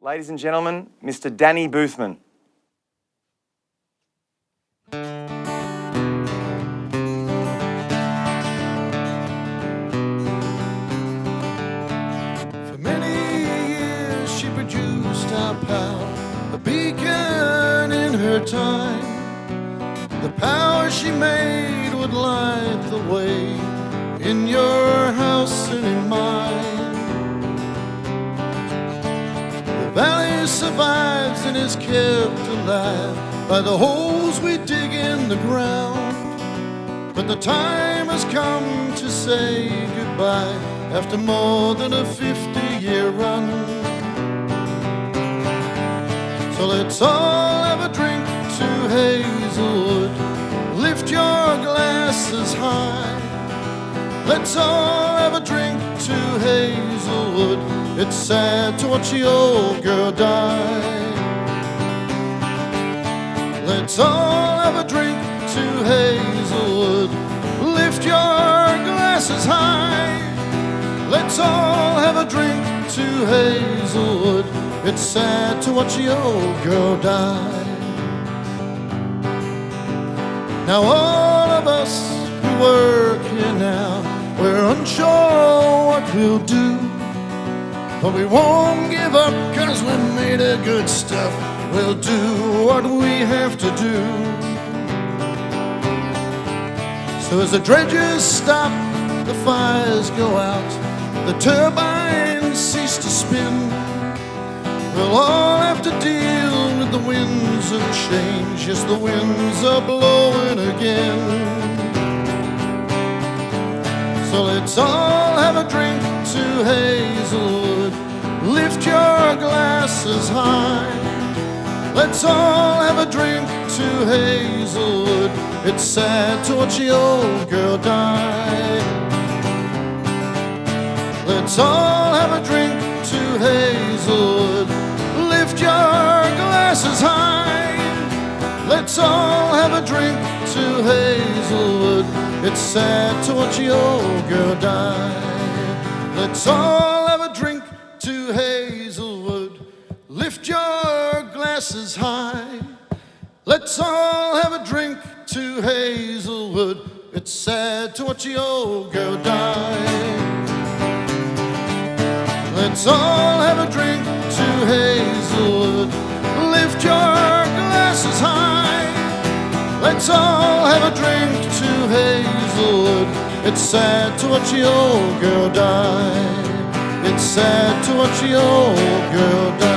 Ladies and gentlemen, Mr. Danny Boothman. For many years she produced our power, a beacon in her time. The power she made would light the way in your house and in mine. The valley survives and is kept alive by the holes we dig in the ground. But the time has come to say goodbye after more than a 50-year run. So let's all have a drink to Hazelwood. Lift your glasses high. Let's all have a drink to Hazelwood. It's sad to watch the old girl die. Let's all have a drink to Hazelwood. Lift your glasses high. Let's all have a drink to Hazelwood. It's sad to watch the old girl die. Now all of us who work here now, we're unsure what we'll do, but we won't give up 'cause we're made of good stuff. We'll do what we have to do. So as the dredges stop, the fires go out, the turbines cease to spin, we'll all have to deal with the winds of change. Yes, the winds are blowing again. So let's all have a drink to Hazelwood. Lift your glasses high. Let's all have a drink to Hazelwood. It's sad to watch the old girl die. Let's all have a drink to Hazelwood. Lift your glasses high. Let's all have a drink to Hazelwood. It's sad to watch the old girl die. Let's all have a drink to Hazelwood. Lift your glasses high. Let's all have a drink to Hazelwood. It's sad to watch the old girl die. Let's all have a drink to Hazelwood. Lift your glasses high. Let's all have a drink to Hazelwood. It's sad to watch the old girl die. It's sad to watch the old girl die.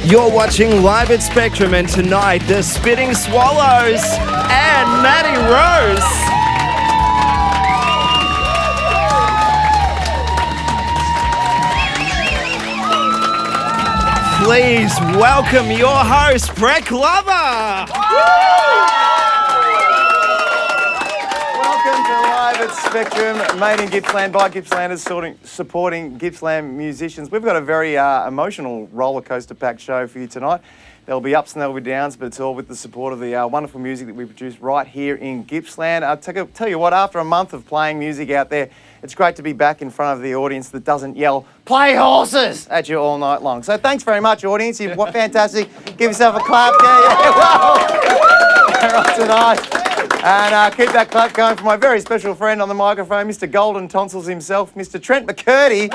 You're watching Live at Spectrum, and tonight, the Spitting Swallows and Maddie Rose. Please welcome your host, Brett Glover. Welcome to Live at Spectrum, made in Gippsland by Gippslanders, supporting Gippsland musicians. We've got a very emotional roller coaster packed show for you tonight. There'll be ups and there'll be downs, but it's all with the support of the wonderful music that we produce right here in Gippsland. I'll tell you what, after a month of playing music out there, it's great to be back in front of the audience that doesn't yell, "Play horses!" at you all night long. So thanks very much, audience. You're fantastic. Give yourself a clap. Yeah, wow. Right tonight. And keep that clap going for my very special friend on the microphone, Mr. Golden Tonsils himself, Mr. Trent McCurdy.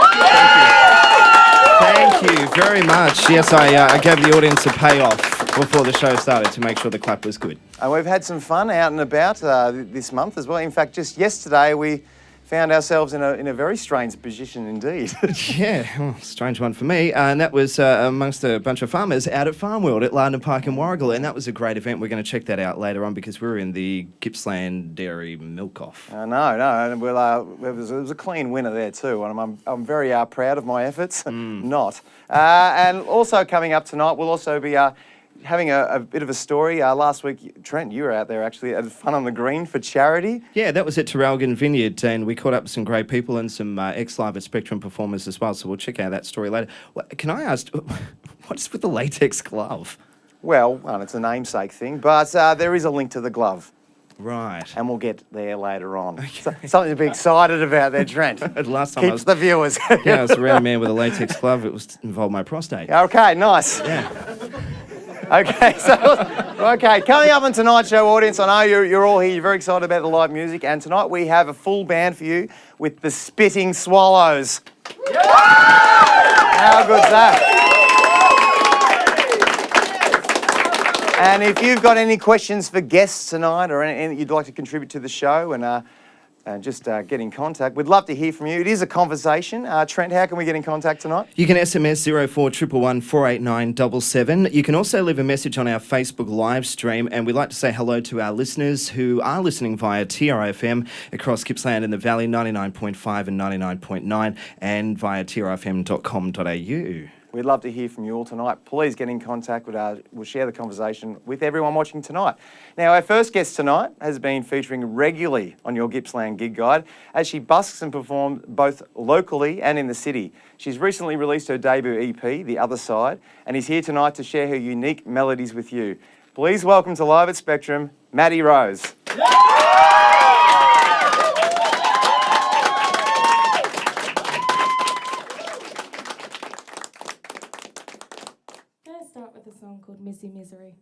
Thank you very much. Yes, I gave the audience a payoff before the show started to make sure the clap was good. And we've had some fun out and about this month as well. In fact, just yesterday we found ourselves in a very strange position indeed. Yeah, well, strange one for me. And that was amongst a bunch of farmers out at Farmworld at Lardner Park in Warrigal. And that was a great event. We're going to check that out later on because we were in the Gippsland Dairy Milk-Off. No, and it was a clean winner there too, and I'm very proud of my efforts. Not. And also coming up tonight, we'll also be having a bit of a story. Last week, Trent, you were out there actually at Fun on the Green for charity. Yeah, that was at Traralgon Vineyard, and we caught up with some great people and some ex-Live at Spectrum performers as well, so we'll check out that story later. Can I ask, what's with the latex glove? Well, it's a namesake thing, but there is a link to the glove. Right. And we'll get there later on. Okay. Something to be excited about there, Trent. Last time Keeps the viewers. Yeah, I was around a man with a latex glove. It involved my prostate. Okay, nice. Yeah. Okay, coming up on tonight's show, audience, I know you're all here, you're very excited about the live music, and tonight we have a full band for you with the Spitting Swallows. Yeah! How good's that? And if you've got any questions for guests tonight or anything you'd like to contribute to the show and just get in contact, we'd love to hear from you. It is a conversation. Trent, how can we get in contact tonight? You can SMS 0411 489 You can also leave a message on our Facebook live stream, and we'd like to say hello to our listeners who are listening via TRFM across Gippsland and the Valley, 99.5 and 99.9, and via trfm.com.au. We'd love to hear from you all tonight. Please get in contact with us. We'll share the conversation with everyone watching tonight. Now, our first guest tonight has been featuring regularly on your Gippsland Gig Guide as she busks and performs both locally and in the city. She's recently released her debut EP, The Other Side, and is here tonight to share her unique melodies with you. Please welcome to Live at Spectrum, Maddie Rose. Start with a song called Missy Misery.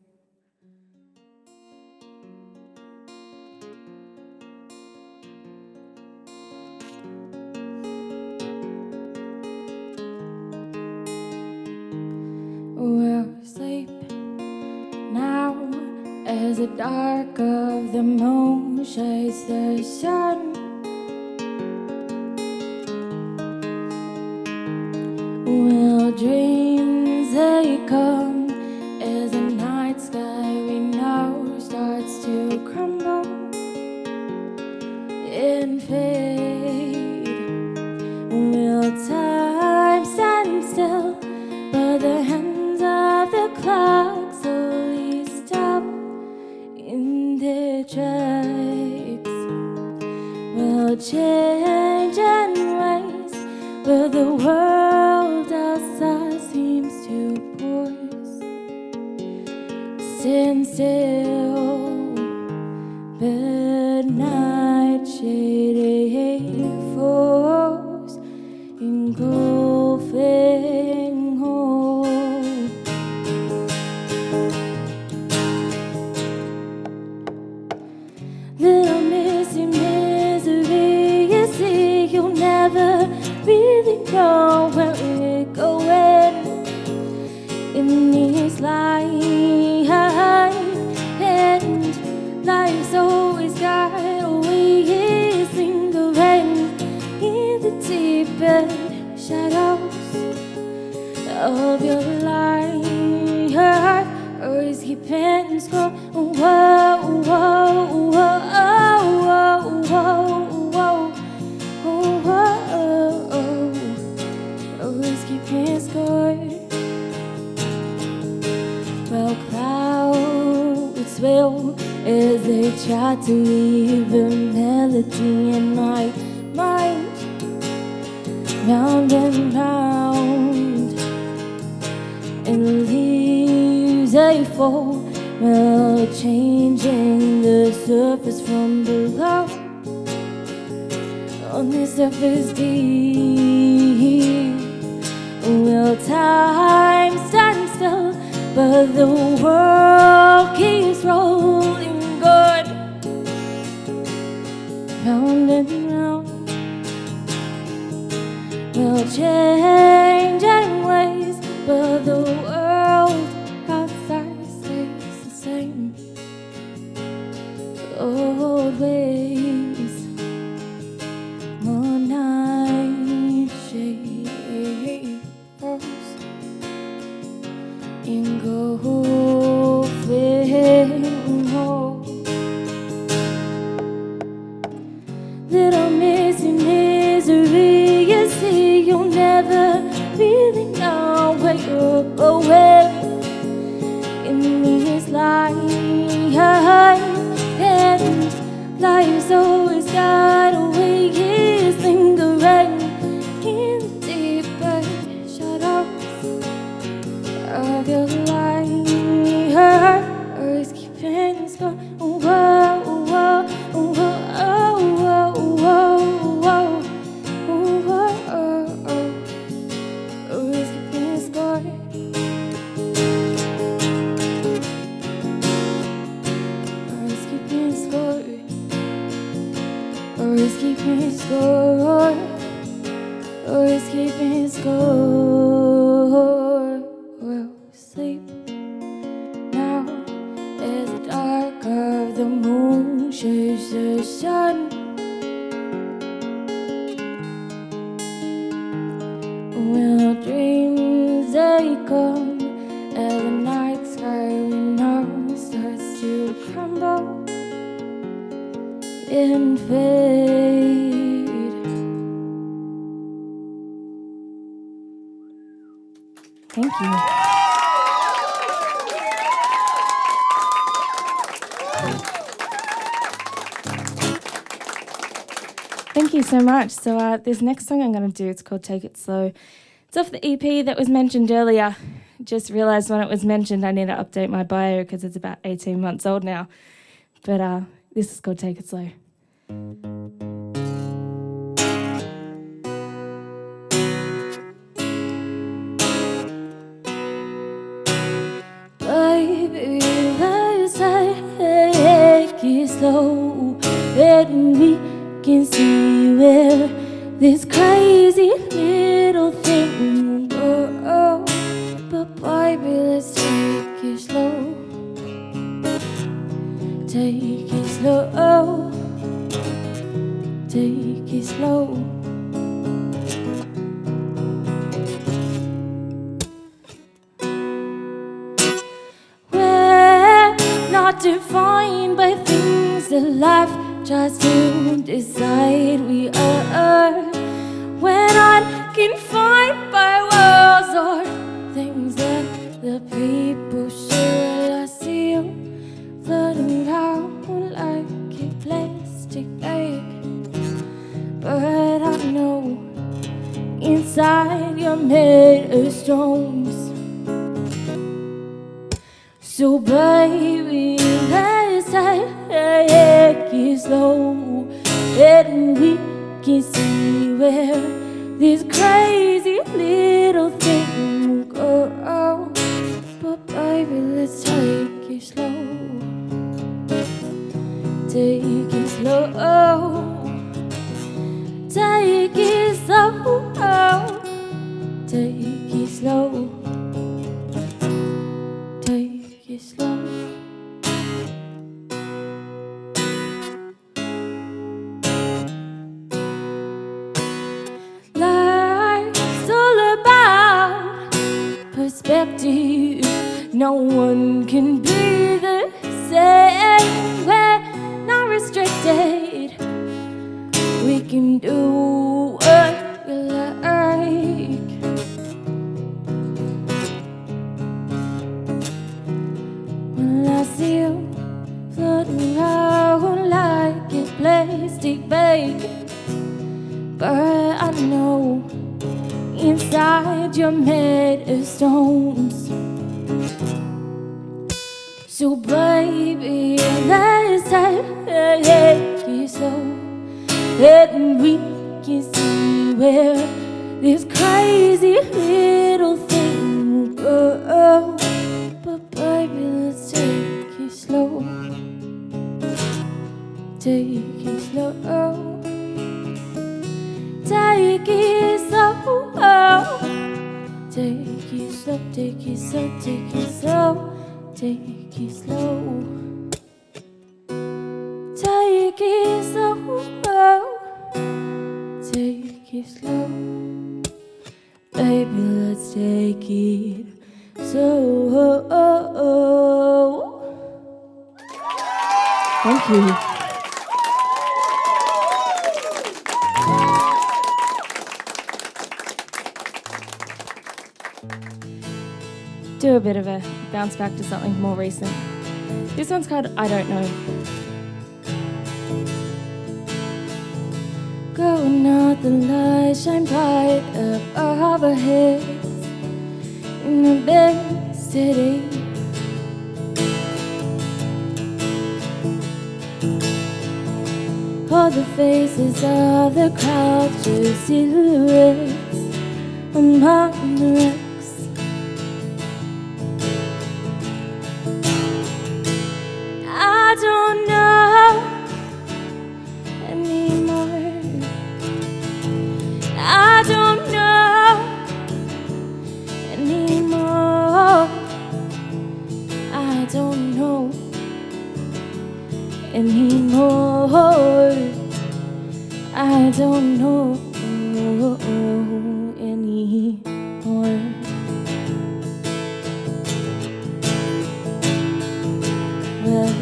We're asleep now as the dark of the moon shades the sun. Well, dreams they come as the night sky we know starts to crumble and fade. Will time stand still, but the hands of the clock slowly stop in their tracks. Will change in ways where the world outside seems to pause. Stand still, but night shading falls, engulfing home. Little missy misery, you see, you'll never really know where we're going in this life, and life's always got a way in the rain, in the deepest shadows of your life, always keeping score. Whoa, whoa, whoa, whoa, whoa, whoa, whoa, always keeping score. Well, clouds swell as they try to leave a melody in my mind, round and round, and leaves they fall, well, changing the surface from below. On the surface deep, will time stand still, but the world keeps rolling good, round and round. Will change in ways, but the world outside stays the same. Old ways, little missy misery. You see, you'll never really know where you're going. In this life, and life's always got a way. It's lingering in the deeper shadows of your life. Earth's keeping score. Whoa, whoa, whoa, whoa, whoa, whoa. Earth's keeping score. Earth's keeping score. Earth's keeping score. Earth's keeping score. We'll sleep now as the dark of the moon shades the sun. When our dreams they come, as the night sky we know starts to crumble and fade. Thank you. Thank you so much. So this next song I'm going to do, it's called Take It Slow. It's off the EP that was mentioned earlier. Just realised when it was mentioned I need to update my bio because it's about 18 months old now. But this is called Take It Slow. Baby, let's take it slow, and we can see where this crazy little thing will go. But baby, let's take it slow. Take it slow. Take it slow. We're not defined by things that life tries to decide we are. We're not confined by walls or things that the people share. I see you floating around like a plastic bag, but I know inside you're made of stones. So baby, let's take it slow, and we can see where this crazy little thing will go. But baby, let's take it slow. Take it slow. Take it slow. Take it slow. Take it slow. Life's all about perspective. No one can be the same. We're not restricted. We can do what we like. When I see you floating around like a plastic bag, but I know inside you're made of stones. So baby, let's take it slow, and we can see where this crazy little thing will go. But baby, let's take it slow. Take it slow. Take it slow. Take it slow. Take it slow. Take it slow. Take it slow. Take it slow. Take it slow. Baby, let's take it slow. Thank you. do a bit of a bounce back to something more recent. This one's called I Don't Know. Going out, the lights shine bright above our heads in a big city. All the faces of the crowd, just silhouettes among the wrecks. I don't know anymore. I don't know anymore. I don't know anymore. I don't know anymore. Well,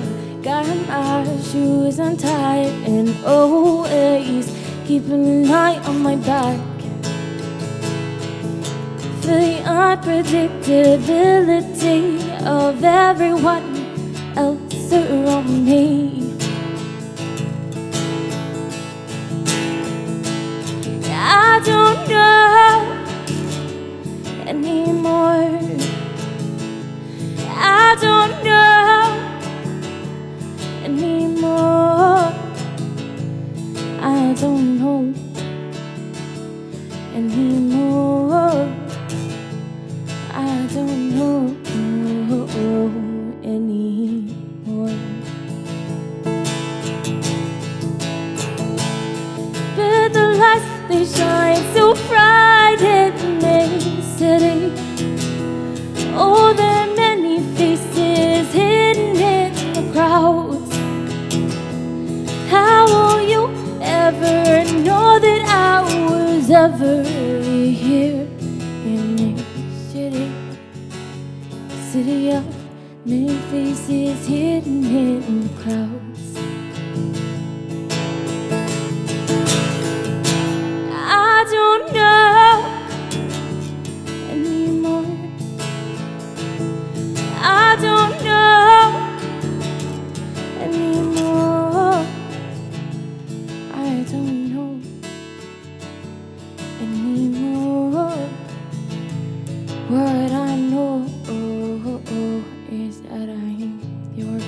got my shoes untied and always keeping an eye on my back. For the unpredictability of everyone else around me. I don't know anymore. I don't know anymore. I don't know anymore. I don't know anymore. But the lights, they shine so bright in the city. Oh, there are many faces hidden in the crowds. How will you ever know that I was ever here in this city? City of many faces hidden in the crowds. I don't know anymore. I don't know anymore. I don't know anymore. What I know is that I'm yours.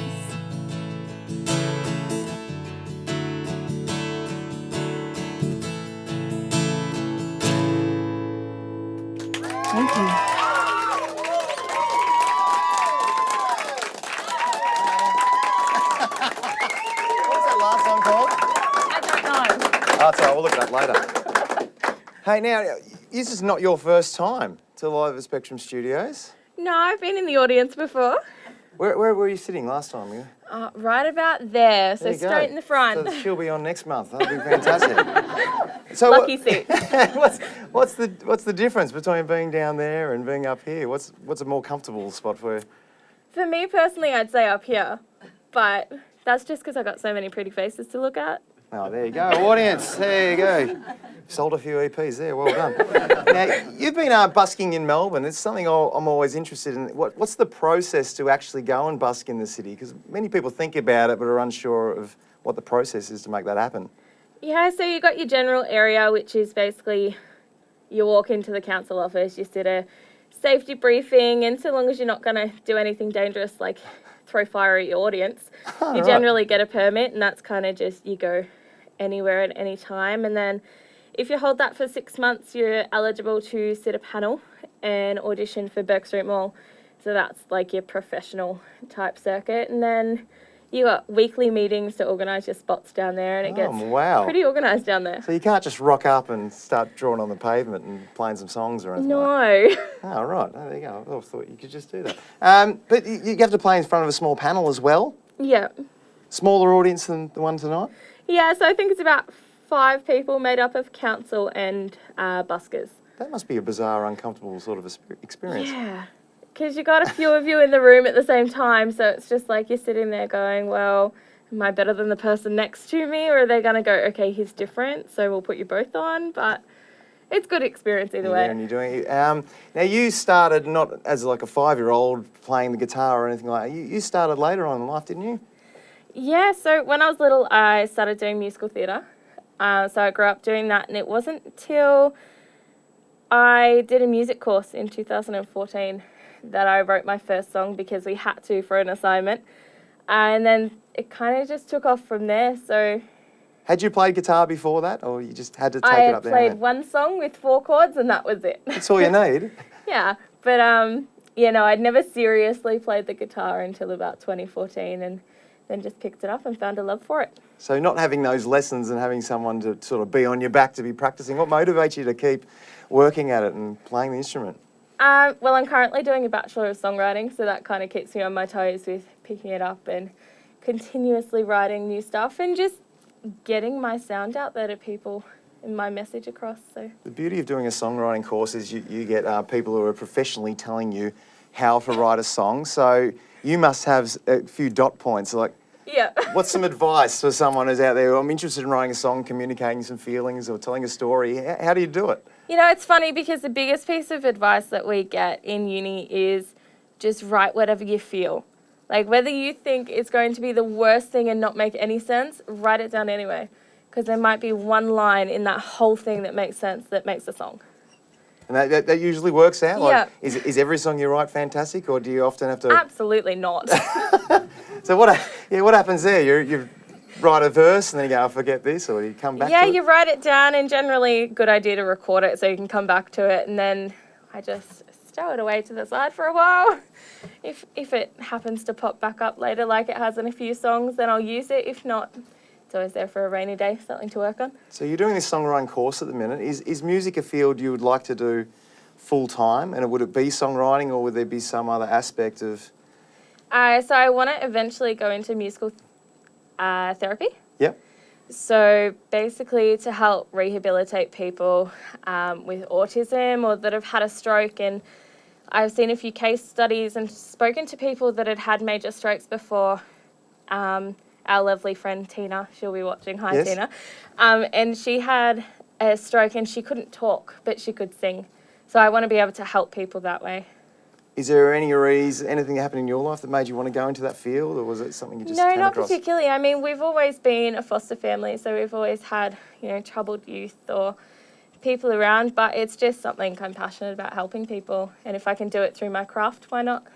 Thank you. What's that last song called? I don't know. Oh, that's all right, we'll look at that later. Hey, now, this is not your first time to Live at Spectrum Studios. No, I've been in the audience before. Where were you sitting last time? Right about there, so There you go. straight in the front. So she'll be on next month. That'll be fantastic. So Lucky seat. what's the difference between being down there and being up here? What's a more comfortable spot for you? For me personally, I'd say up here, but that's just because I got so many pretty faces to look at. Oh, there you go, audience. There you go. Sold a few EPs there. Well done. Now, you've been busking in Melbourne. It's something I'm always interested in. What's the process to actually go and busk in the city? Because many people think about it but are unsure of what the process is to make that happen. Yeah, so you got your general area, which is basically you walk into the council office, you sit a safety briefing, and so long as you're not going to do anything dangerous like throw fire at your audience, you generally get a permit, and that's kind of just you go anywhere at any time. And then if you hold that for 6 months, you're eligible to sit a panel and audition for Burke Street Mall. So that's like your professional type circuit. And then you got weekly meetings to organise your spots down there, and it gets pretty organised down there. So you can't just rock up and start drawing on the pavement and playing some songs or anything? No. Like that. Oh, right. Oh, there you go. I thought you could just do that. But you have to play in front of a small panel as well? Yeah. Smaller audience than the one tonight? Yeah, so I think it's about 5 people made up of council and buskers. That must be a bizarre, uncomfortable sort of experience. Yeah, because you got a few of you in the room at the same time, so it's just like you're sitting there going, well, am I better than the person next to me, or are they going to go, okay, he's different, so we'll put you both on? But it's good experience either You're way. there and you're doing it. Now, you started not as like a 5-year-old playing the guitar or anything like that. You started later on in life, didn't you? Yeah, so when I was little, I started doing musical theatre. So I grew up doing that, and it wasn't until I did a music course in 2014 that I wrote my first song because we had to for an assignment. And then it kind of just took off from there. So Had you played guitar before that, or you just had to take I it up there? played one song with 4 chords, and that was it. That's all you need. Yeah, but I'd never seriously played the guitar until about 2014, and then just picked it up and found a love for it. So not having those lessons and having someone to sort of be on your back to be practicing, what motivates you to keep working at it and playing the instrument? Well, I'm currently doing a Bachelor of Songwriting, so that kind of keeps me on my toes with picking it up and continuously writing new stuff and just getting my sound out there to people and my message across. So The beauty of doing a songwriting course is you get people who are professionally telling you how to write a song. So you must have a few dot points. Like, yeah. what's some advice for someone who's out there? I'm interested in writing a song, communicating some feelings or telling a story. How do you do it? You know, it's funny because the biggest piece of advice that we get in uni is just write whatever you feel. Like, whether you think it's going to be the worst thing and not make any sense, write it down anyway. Because there might be one line in that whole thing that makes sense that makes a song. And that usually works out? Like, Yeah. Is every song you write fantastic, or do you often have to... Absolutely not. So what happens there? You write a verse and then you go, I forget this, or you come back Yeah, to it? you write it down, and generally good idea to record it so you can come back to it, and then I just stow it away to the side for a while. If it happens to pop back up later like it has in a few songs, then I'll use it. If not, it's always there for a rainy day, something to work on. So you're doing this songwriting course at the minute. Is music a field you would like to do full time, and would it be songwriting, or would there be some other aspect of... So I want to eventually go into musical therapy. Yep. So basically to help rehabilitate people with autism or that have had a stroke. And I've seen a few case studies and spoken to people that had had major strokes before. Our lovely friend Tina, she'll be watching. Hi, Yes. Tina. And she had a stroke and she couldn't talk, but she could sing. So I want to be able to help people that way. Is there anything that happened in your life that made you want to go into that field, or was it something you just No, came not across? particularly. I mean, we've always been a foster family, so we've always had, troubled youth or people around, but it's just something I'm passionate about, helping people. And if I can do it through my craft, why not?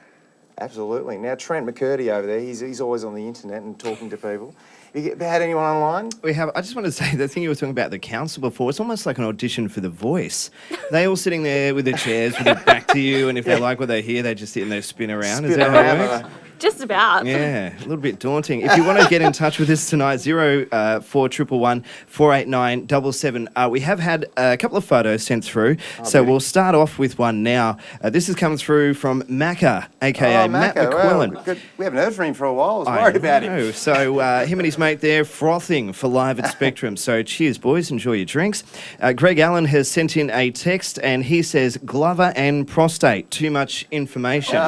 Absolutely. Now, Trent McCurdy over there, he's always on the internet and talking to people. You had anyone online? We have. I just want to say the thing you were talking about the council before. It's almost like an audition for The Voice. They all sitting there with their chairs with their back to you, and if they like what they hear, they just sit and they spin around. Is that how it works? Just about. Yeah, a little bit daunting. If you want to get in touch with us tonight, 0411 489 77. We have had a couple of photos sent through, so beauty. we'll start off with one now. This has come through from Macca, aka Matt McQuillan. Wow, we haven't heard from him for a while. I was worried about him. So him and his mate there frothing for live at Spectrum. So cheers, boys. Enjoy your drinks. Greg Allen has sent in a text, and he says, Glover and prostate. Too much information.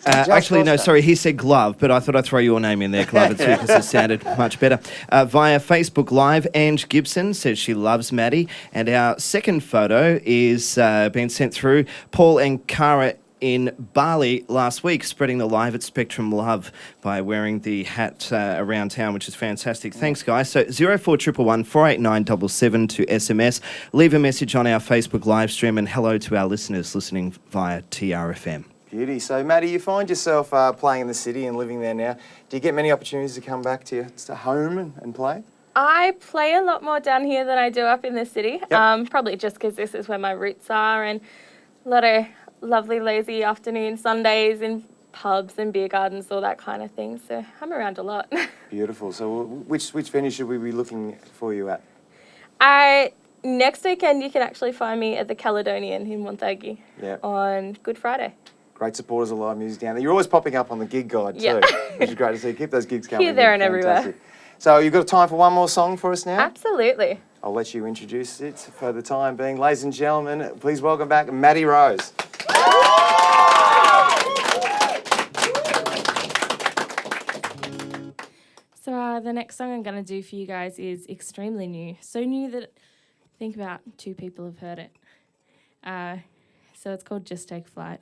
Actually, no, sorry, he said glove, but I thought I'd throw your name in there, Glover, too, because it sounded much better. Via Facebook Live, Ange Gibson says she loves Maddie. And our second photo is being sent through Paul and Cara in Bali last week, spreading the live at Spectrum love by wearing the hat around town, which is fantastic. Thanks, guys. So 0411 489 77 to SMS. Leave a message on our Facebook live stream, and hello to our listeners listening via TRFM. Beauty. So, Maddie, you find yourself playing in the city and living there now. Do you get many opportunities to come back to home and play? I play a lot more down here than I do up in the city. Yep. Probably just because this is where my roots are, and a lot of lovely lazy afternoon Sundays in pubs and beer gardens, all that kind of thing. So I'm around a lot. Beautiful. So which venue should we be looking for you at? Next weekend you can actually find me at the Caledonian in Wonthaggi on Good Friday. Great supporters of live music down there. You're always popping up on the gig guide too, Yeah. which is great to see. Keep those gigs coming. Here, there and Fantastic. everywhere. So you've got time for one more song for us now? Absolutely. I'll let you introduce it for the time being. Ladies and gentlemen, please welcome back Maddie Rose. So the next song I'm going to do for you guys is extremely new. So new that think about 2 people have heard it. So it's called Just Take Flight.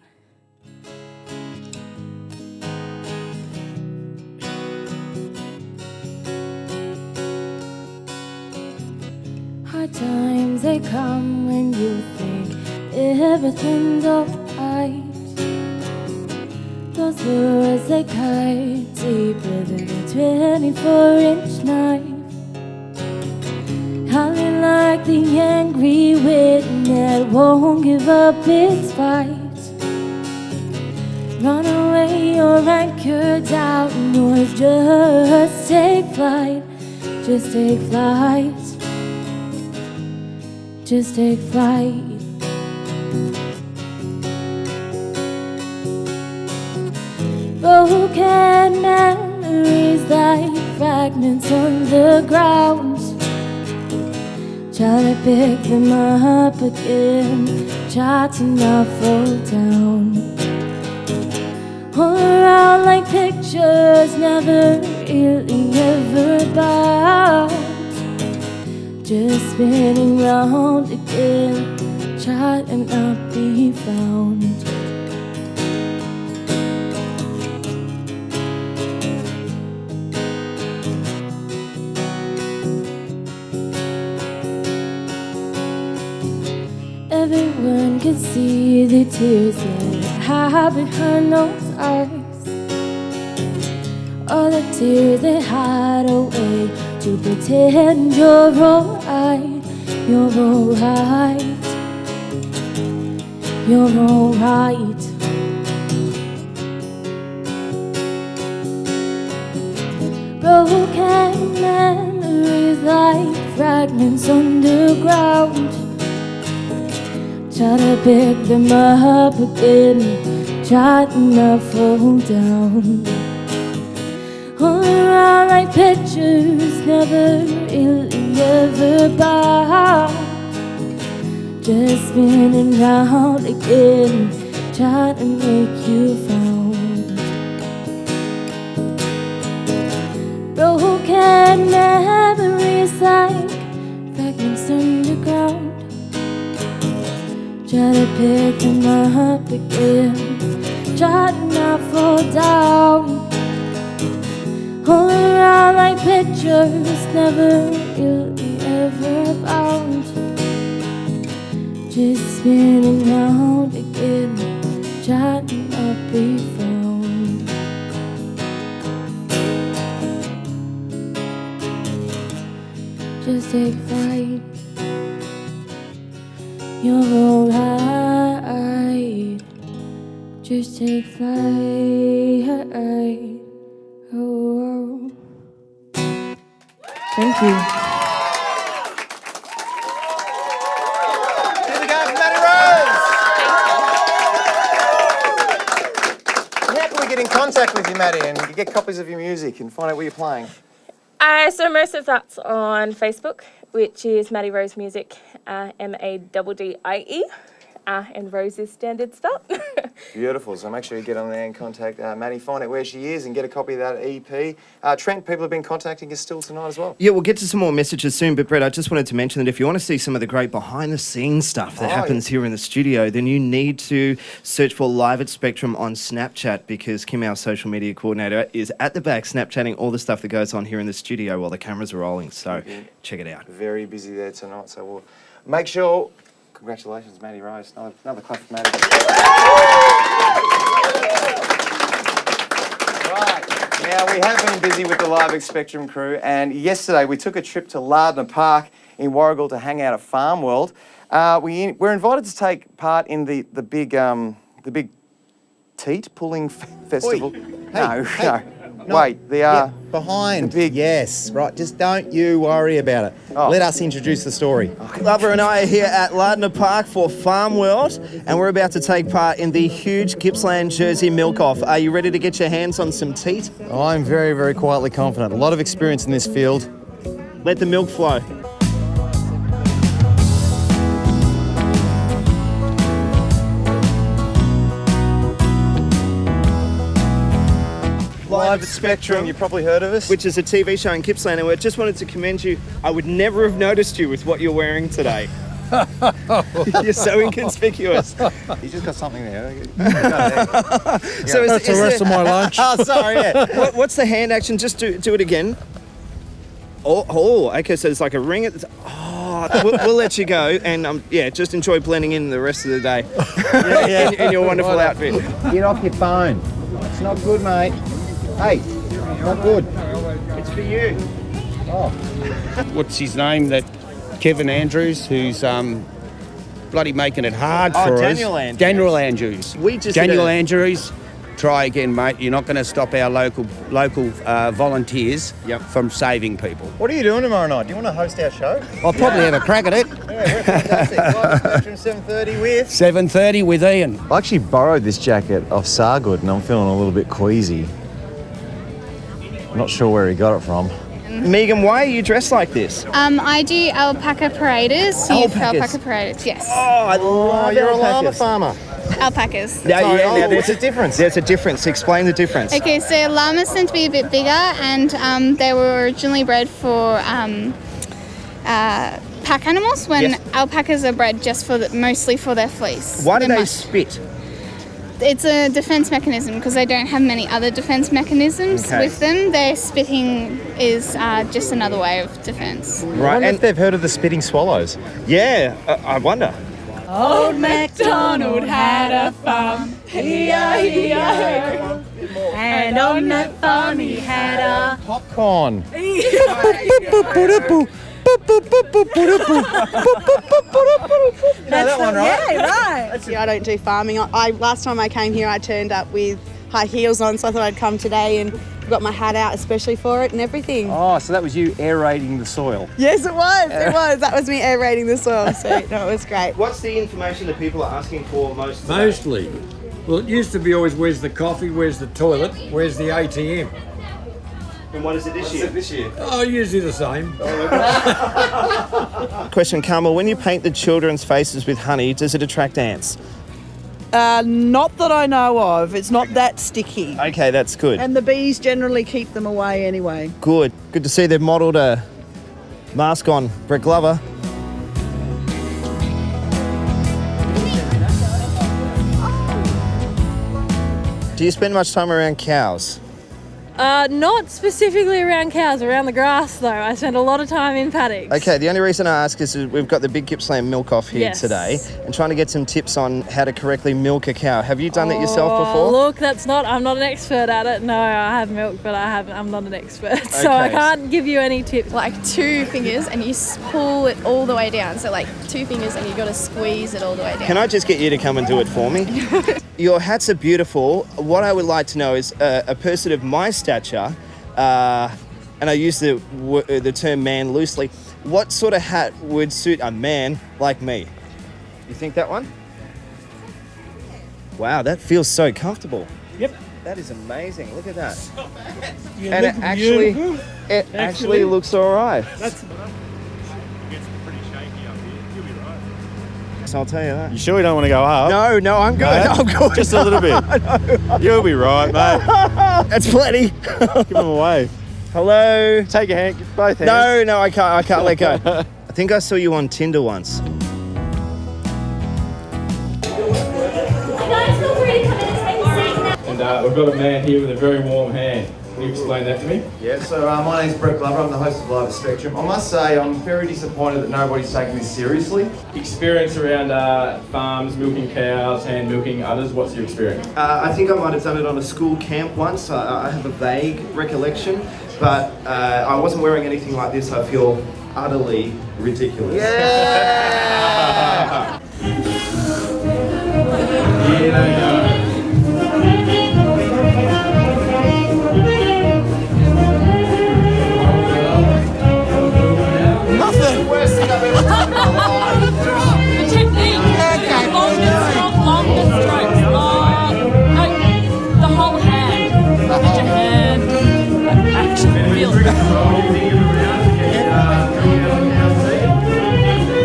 Hard times, they come when you think everything's alright. Those words, they cut deeper than a 24-inch knife. Howling like the angry wind that won't give up its fight. Run away or anchor down, or just take flight. Just take flight. Just take flight. Broken memories like fragments on the ground. Try to pick them up again, try to not fall down. All around like pictures, never really ever bound. Just spinning round again, try to not be found. Everyone can see the tears that hide behind those eyes. All the tears that hide away to pretend you're alright. You're alright. You're alright. Broken memories like fragments underground. Try to pick them up again, try to not fall down. All around like pictures, never really ever bound. Just spinning round again, try to make you found. Broken memories like fragments underground. Try to pick them up again, try to not fall down. All around like pictures, never really ever bound. Just spinning round again, try to not be found. Just take flight. You're alright. Just take flight. Oh. Thank you. Here we go for Maddie Rose. How can we get in contact with you, Maddie, and get copies of your music and find out where you're playing? So most of that's on Facebook, which is Maddie Rose Music, MADDIE, and Rose is standard spell. Beautiful. So make sure you get on there and contact Maddie, find out where she is, and get a copy of that EP. Trent, people have been contacting us still tonight as well. Yeah, we'll get to some more messages soon, but Brett, I just wanted to mention that if you want to see some of the great behind-the-scenes stuff that happens here in the studio, then you need to search for Live at Spectrum on Snapchat, because Kim, our social media coordinator, is at the back Snapchatting all the stuff that goes on here in the studio while the cameras are rolling, so check it out. Very busy there tonight, so we'll make sure... Congratulations, Maddie Rose. Another clap for Maddie. Right, now we have been busy with the Live at Spectrum crew, and yesterday we took a trip to Lardner Park in Warragul to hang out at Farmworld. We're invited to take part in the big teat pulling festival. Hey, No. Wait, behind. the big- Yes, right. Just don't you worry about it. Oh. Let us introduce the story. Glover and I are here at Lardner Park for Farmworld, and we're about to take part in the huge Gippsland Jersey milk-off. Are you ready to get your hands on some teat? I'm very, very quietly confident. A lot of experience in this field. Let the milk flow. live at Spectrum. You've probably heard of us. which is a TV show in Gippsland, and we just wanted to commend you. I would never have noticed you with what you're wearing today. You're so inconspicuous. You just got something there. So That's the rest of my lunch. Oh, sorry. Yeah. what's the hand action? Just do it again. Oh, okay. So it's like a ring at the. We'll let you go, and just enjoy blending in the rest of the day. in your wonderful outfit. Get off your phone. It's not good, mate. Hey, not good. It's for you. What's his name? That Kevin Andrews, who's bloody making it hard for Daniel us. Andrews. Daniel Andrews. We just Daniel did a- Andrews. Try again, mate. You're not going to stop our local volunteers from saving people. What are you doing tomorrow night? Do you want to host our show? I'll probably have a crack at it. Yeah, fantastic. Live at Spectrum 7:30 with. 7:30 with Ian. I actually borrowed this jacket off Sargood and I'm feeling a little bit queasy. I'm not sure where he got it from. Megan, why are you dressed like this? I do alpaca paraders. Alpaca paraders, yes. Oh, I love You're a llama alpacas. farmer. Alpacas. There's a difference. There's a difference. Explain the difference. Okay, so llamas tend to be a bit bigger, and they were originally bred for pack animals, when alpacas are bred just for mostly for their fleece. Why do They're they much- spit? It's a defense mechanism because they don't have many other defense mechanisms Okay. with them. Their spitting is just another way of defense. I Right, wonder and if they've heard of the spitting swallows. yeah, I wonder. Old MacDonald had a farm, E-I-E-I-O. And on that farm he had a... Popcorn. that one, right? Yeah, right. See, I don't do farming. Last time I came here, I turned up with high heels on, so I thought I'd come today and got my hat out especially for it and everything. Oh, so that was you aerating the soil. Yes, it was. It was. That was me aerating the soil. So no, it was great. What's the information that people are asking for most today? Mostly. Well, it used to be always, where's the coffee, where's the toilet, where's the ATM? And what is it this year? Oh, usually the same. Question, Carmel, when you paint the children's faces with honey, does it attract ants? Not that I know of. It's not that sticky. Okay, that's good. And the bees generally keep them away anyway. Good. Good to see they've modelled a mask on Brett Glover. Do you spend much time around cows? Not specifically around cows, around the grass though. I spend a lot of time in paddocks. Okay, the only reason I ask is we've got the big Gippsland milk off here Yes. today and trying to get some tips on how to correctly milk a cow. Have you done it yourself before? Look, I'm not an expert at it. No, I have milk, but I'm not an expert. So I Okay. can't give you any tips. Like 2 fingers and you pull it all the way down. So like 2 fingers and you got to squeeze it all the way down. Can I just get you to come and do it for me? Your hats are beautiful. What I would like to know is a person of my stature, and I use the term man loosely, what sort of hat would suit a man like me? You think that one? Wow, that feels so comfortable. Yep. That is amazing. Look at that. And it actually looks all right. So I'll tell you that. You sure you don't want to go up? No, I'm good. I'm good. Just a little bit. You'll be right, mate. That's plenty. Give them away. Hello. Take your hand, both hands. No, I can't let go. I think I saw you on Tinder once. Guys, feel free to come in and take a seat now. And we've got a man here with a very warm hand. Can you explain that to me? Yeah, so my name's Brett Glover. I'm the host of Live at Spectrum. I must say I'm very disappointed that nobody's taking this seriously. Experience around farms, milking cows, hand milking others. What's your experience? I think I might have done it on a school camp once. I have a vague recollection, but I wasn't wearing anything like this. I feel utterly ridiculous. Yeah! Nothing worse than I've ever done in my life. The technique. Longer strokes. The whole hand. Not your hand. Actually, really.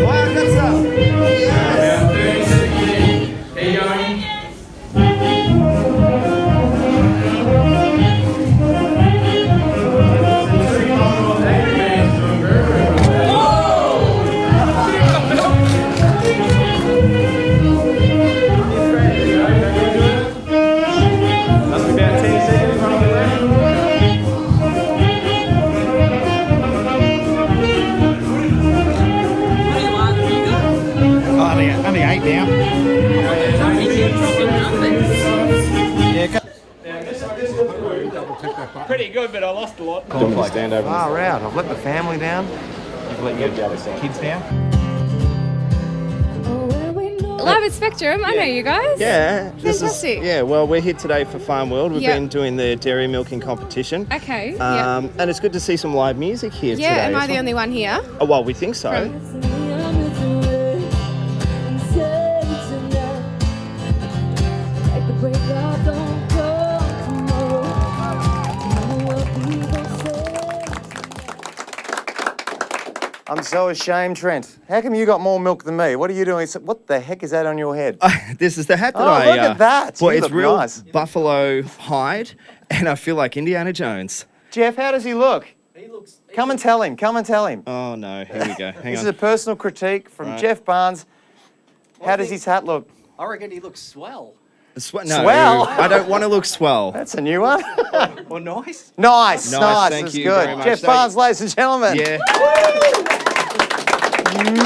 Wow, good stuff. Keep going. but I lost a lot. Do you want me to stand over? Far out. I've let the family down. You've let your kids down? Live at Spectrum, I know you guys. Yeah. Fantastic. Well, we're here today for Farmworld. We've Yep. been doing the dairy milking competition. Okay. And it's good to see some live music here today. Am I as the well. only one here? Oh, well, we think so. I'm so ashamed, Trent. How come you got more milk than me? What are you doing? What the heck is that on your head? This is the hat that Oh, I... look at that. Well, You it's look real nice. buffalo hide, and I feel like Indiana Jones. Jeff, how does he look? Come and tell him. Come and tell him. Oh, no. Here we go. Hang This on. is a personal critique from Jeff Barnes. How does his hat look? I reckon he looks swell. No, Swell? I don't want to look swell. That's a new one. Or nice. Nice. Thank That's you good. very much. Jeff Barnes, ladies and gentlemen. Yeah.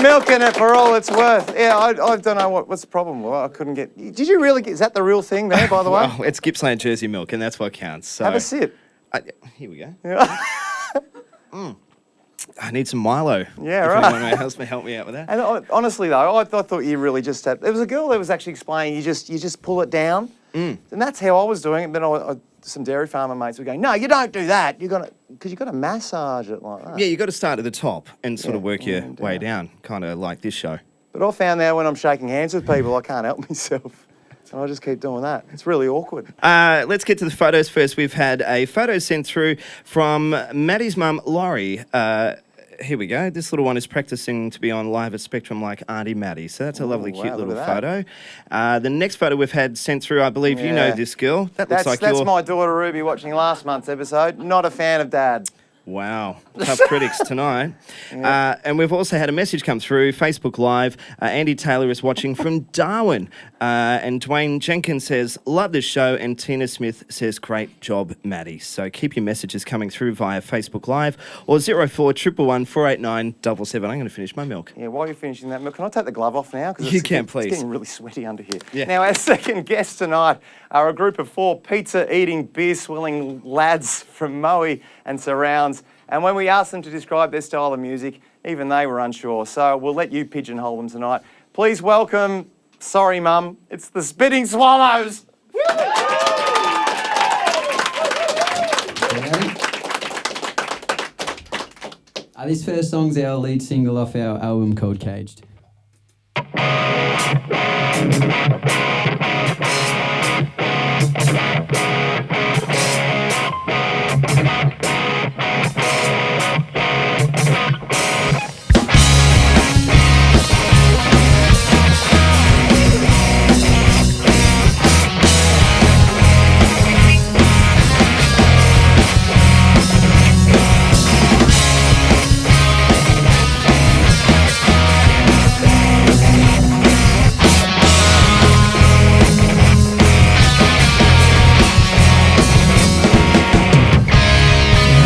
Milking it for all it's worth. Yeah, I don't know what's the problem. Well, I couldn't get. Did you really get? Is that the real thing there, by the way? Well, it's Gippsland Jersey milk, and that's what counts. So. Have a sip. Here we go. Yeah. I need some Milo. Yeah, if right. anyone help me out with that. And honestly, though, I thought you really just had. There was a girl that was actually explaining you just pull it down, and that's how I was doing it. Then some dairy farmer mates were going, "No, you don't do that. Because you got to massage it like that." Yeah, you got to start at the top and sort of work your way down, kind of like this show. But I found that when I'm shaking hands with people, I can't help myself. And I just keep doing that. It's really awkward. Let's get to the photos first. We've had a photo sent through from Maddie's mum, Laurie. Here we go. This little one is practicing to be on Live at Spectrum like Auntie Maddie. So that's a lovely, wow, cute look little at photo. The next photo we've had sent through, I believe you know this girl. That's my daughter Ruby watching last month's episode. Not a fan of Dad. Wow, tough critics tonight. And we've also had a message come through, Facebook Live. Andy Taylor is watching from Darwin. And Dwayne Jenkins says, love this show. And Tina Smith says, great job, Maddie. So keep your messages coming through via Facebook Live or 04 111 489 77. I'm going to finish my milk. Yeah, while you're finishing that milk, can I take the glove off now? You can, please. It's getting really sweaty under here. Yeah. Now, our second guests tonight are a group of 4 pizza-eating, beer-swilling lads from Moe and surrounds. And when we asked them to describe their style of music, even they were unsure. So we'll let you pigeonhole them tonight. Please welcome, sorry mum, it's the Spitting Swallows. This first song's our lead single off our album called Caged.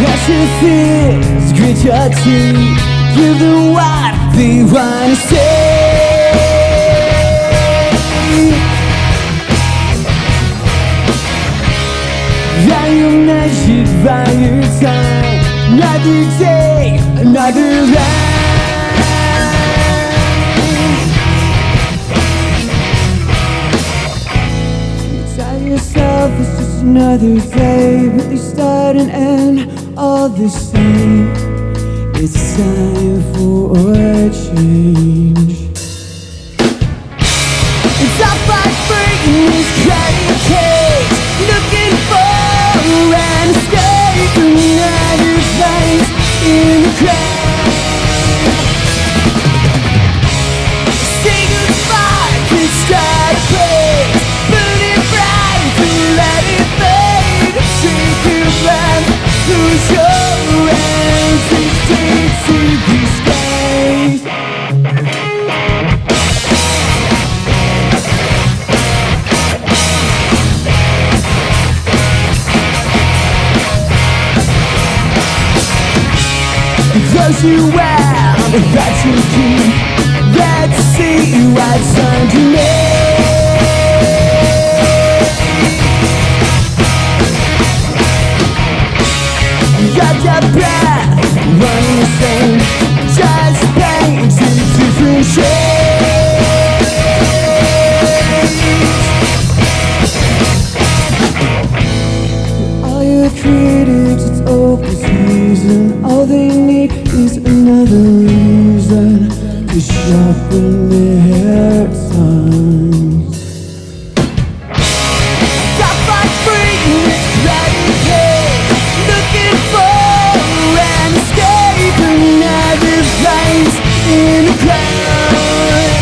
Wash your fears, grit your teeth, give them what they wanna say. I am measured by your time, another day, another line. You tell yourself it's just another day, but they start and end all the same. It's time for a change. It's a fight for in this crowded cage, looking for an escape from another fight in the crowd. Say goodbye, could start a place, burn it bright to let it fade. Take your breath, lose your hesitate to these days. Close you out, that's your key. Let's see what's underneath. breath, one the same, just painted different shades. All your critics, it's open season. All they need is another reason to sharpen their hair times. Got my free, ready cage, looking for an escape, another place in the crowd.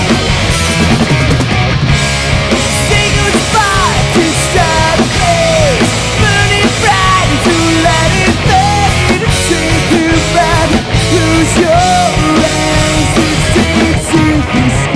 Say goodbye to start a place, burn it bright to let it fade. Take you back, lose your answer, take to the sky.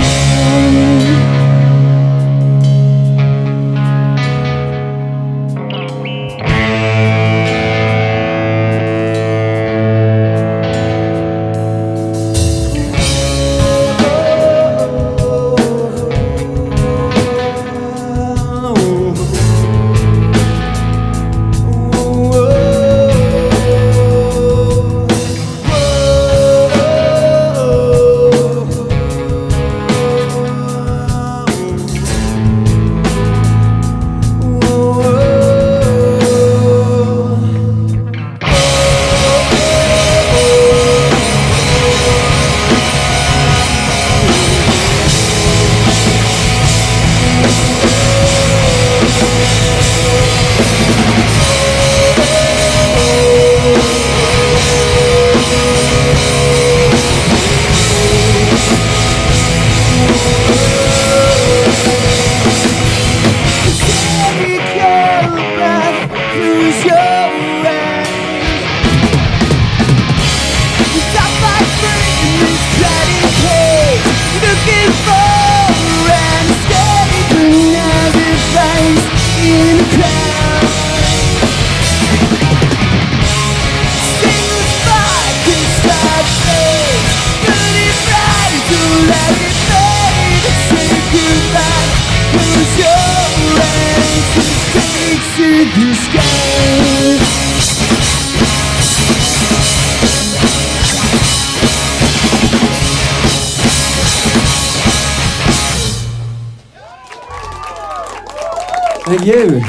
Thank you.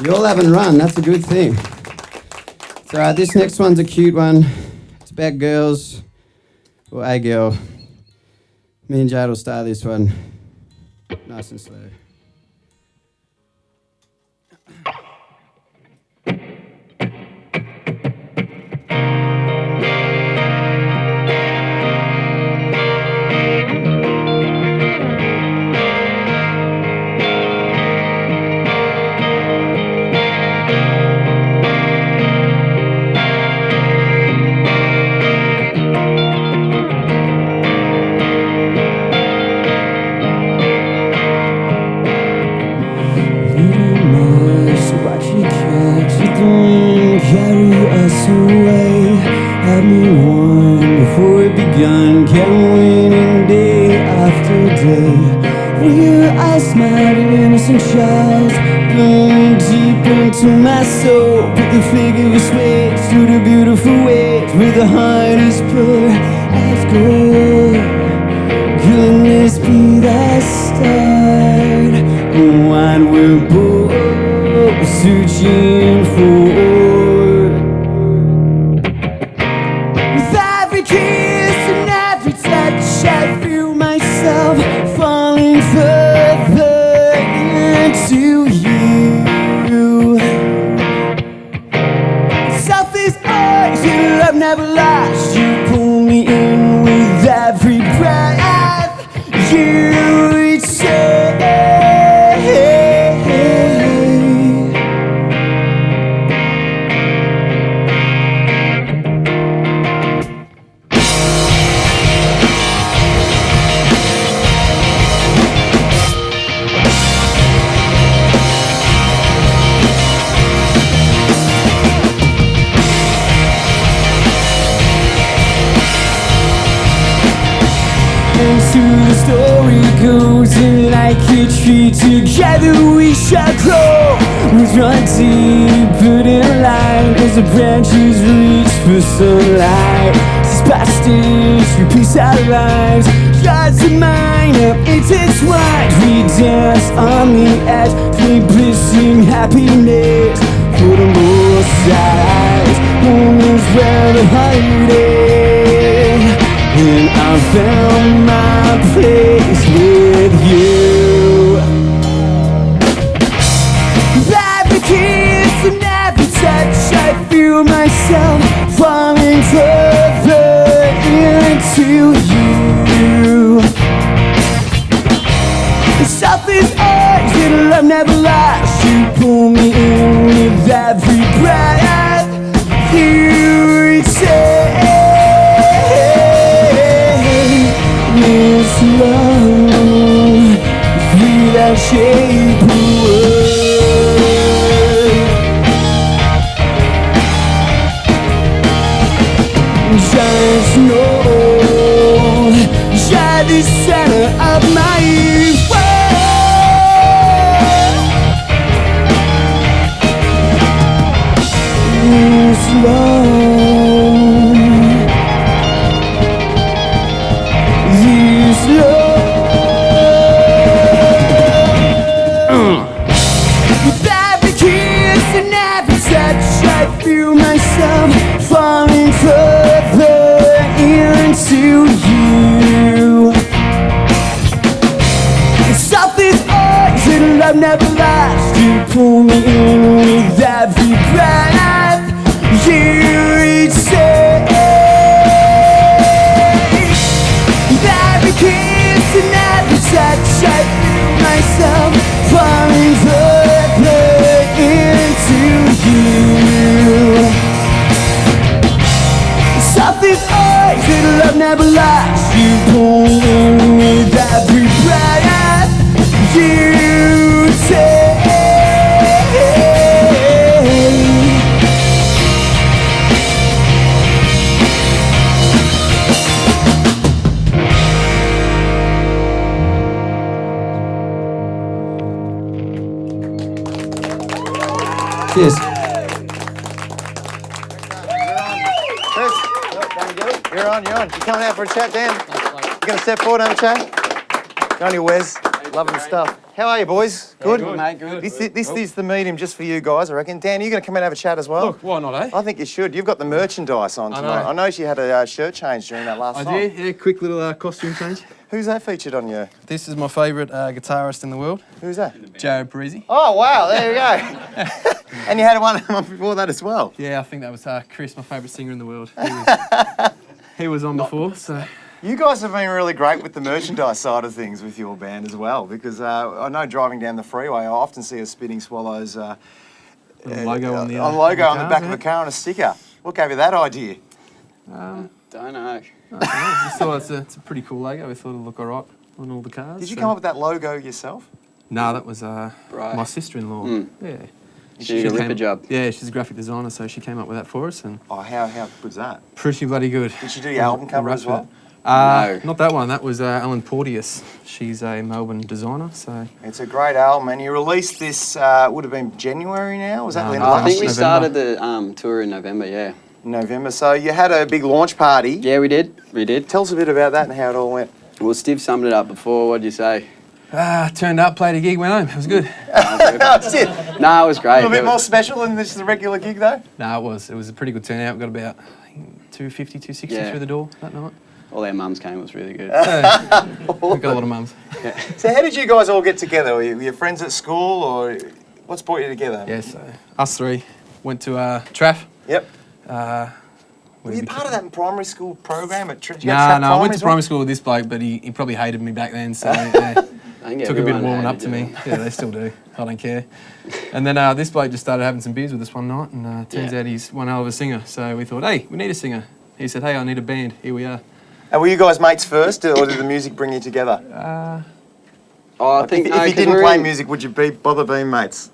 You all haven't run, that's a good thing. So this next one's a cute one. It's about girls, or a girl. Me and Jade will start this one nice and slow. Carry us away, had me warm before it begun, kept winning day after day. When your eyes smiled an innocent child, going deep into my soul, put the figure of space through the beautiful waves, where the heart is pure as gold. Couldn't this be the start of what we're both searching for? I feel myself falling further into you. Selfish eyes in love never lasts. You pull me in with every breath you say. goes in like a tree, together we shall grow. We run deeper in line as the branches reach for sunlight. These bastards repeat our lives, yours and mine are intertwined. We dance on the edge, we blissing happiness. Put on both sides, home is where the heart is. And I found my place with you. Every kiss and every touch, I feel myself falling further into you. The selfish urge that love never lasts. You pull me in with every breath you take. This love is without shape or word. Just know you're the center of my world. This love, this love. With every kiss and every touch, I feel myself falling further into you. It's something urge that love never lasts. You pull me in with every breath you take. With every kiss and every touch, I feel myself falling further into you. Something urge that love never lasts. You pull in with every breath you take. Cheers. You're on. You're coming out for a chat, Dan? You going to step forward and have a chat? Go on your Wes. Loving the stuff. How are you, boys? Good? Good, mate, good. This is the medium just for you guys, I reckon. Dan, are you going to come out and have a chat as well? Look, why not, eh? I think you should. You've got the merchandise on tonight. I know she had a shirt change during that last song. I did, yeah, quick little costume change. Who's that featured on you? This is my favourite guitarist in the world. Who's that? Jared Parisi. Oh, wow, there you go. And you had one before that as well. Yeah, I think that was Chris, my favourite singer in the world. He was on before, so... You guys have been really great with the merchandise side of things with your band as well, because I know driving down the freeway, I often see a Spinning Swallows logo on the back of the car and a sticker. What gave you that idea? Don't know. Just thought it's a pretty cool logo. We thought it'd look all right on all the cars. Did you come up with that logo yourself? No, that was my sister-in-law. Yeah. She did a ripper job. Yeah, she's a graphic designer, so she came up with that for us. And oh, how good's that? Pretty bloody good. Did she do your album cover as well? No. Not that one. That was Ellen Porteous. She's a Melbourne designer, so... It's a great album, and you released this, would have been January now? Was that the end of last I think we started the tour in November, yeah. November. So you had a big launch party. Yeah, we did. Tell us a bit about that and how it all went. Well, Steve summed it up before. What'd you say? Turned up, played a gig, went home. It was good. That's it. No, it was great. A little bit more special than this regular gig, though? No, it was. It was a pretty good turnout. We got about 250, 260 through the door that night. All our mums came. It was really good. We got a lot of mums. Yeah. So how did you guys all get together? Were you friends at school, or what's brought you together? Yeah, so us three went to Traf. Yep. Were you part of that primary school program at Traf? No, I went to primary school with this bloke, but he probably hated me back then, so took a bit of warming up to me. Yeah, they still do. I don't care. And then this bloke just started having some beers with us one night, and turns out he's one hell of a singer. So we thought, hey, we need a singer. He said, hey, I need a band. Here we are. And were you guys mates first, or did the music bring you together? I think if you didn't play music, would you bother being mates?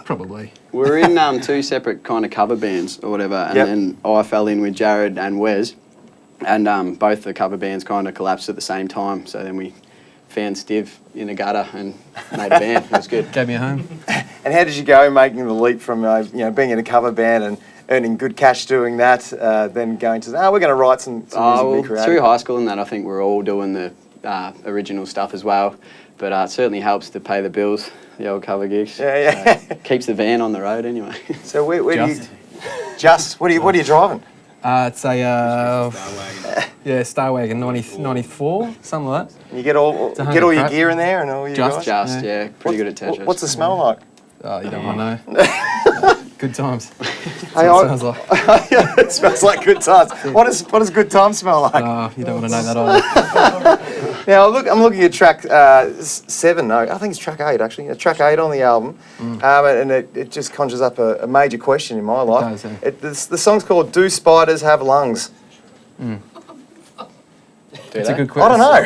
Probably. We're in two separate kind of cover bands or whatever, and then I fell in with Jared and Wes, and both the cover bands kind of collapsed at the same time. So then we found Stiv in a gutter and made a band. It was good. Gave me a home. And how did you go making the leap from being in a cover band and earning good cash doing that, then going to we're going to write some music, be creative? Through high school and that, I think we're all doing the original stuff as well. But it certainly helps to pay the bills, the old cover gigs. Yeah. Keeps the van on the road anyway. So where do you... Just? What are you driving? It's a Starwagon 94, something like that. You get all your gear in there and all your guys? Yeah, pretty good at Tetris. What's the smell like? Oh, you don't want to know. Good times. Sounds like. It smells like good times. What does good times smell like? Oh, you don't want to know that either. Now I'm looking at track 7. No, I think it's track 8 actually. Track 8 on the album, and it just conjures up a major question in my life. It does, the song's called "Do Spiders Have Lungs?" It's a good question. I don't know.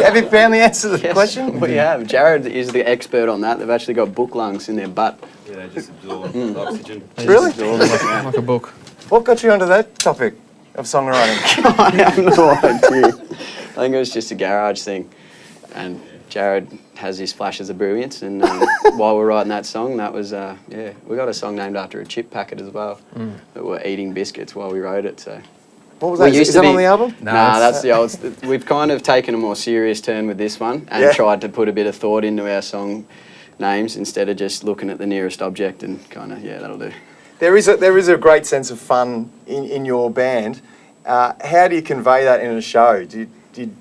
Have you found the answer to the question? We have. Jared is the expert on that. They've actually got book lungs in their butt. Yeah, they just absorb oxygen. Really? Like a book. What got you onto that topic of songwriting? I have no idea. I think it was just a garage thing. And Jared has his flashes of brilliance. And while we're writing that song, that was, we got a song named after a chip packet as well. That were eating biscuits while we wrote it. So. What was that? Is that on the album? Nah, that's the old... We've kind of taken a more serious turn with this one and tried to put a bit of thought into our song names instead of just looking at the nearest object and kind of, that'll do. There is a great sense of fun in your band. How do you convey that in a show?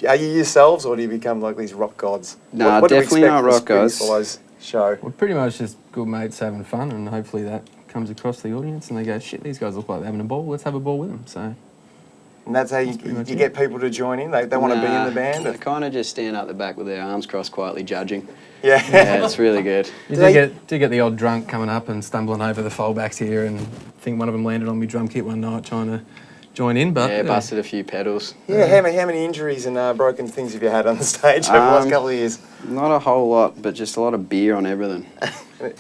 Are you yourselves or do you become like these rock gods? No, what definitely do we expect not rock gods. Swallows show? We're pretty much just good mates having fun, and hopefully that comes across the audience and they go, shit, these guys look like they're having a ball, let's have a ball with them. So. And that's how you get people to join in? They want to be in the band? They kind of just stand up the back with their arms crossed, quietly judging. Yeah, it's really good. You do get the odd drunk coming up and stumbling over the foldbacks here, and I think one of them landed on me drum kit one night trying to join in, but... busted a few pedals. Yeah, how many injuries and broken things have you had on the stage over the last couple of years? Not a whole lot, but just a lot of beer on everything.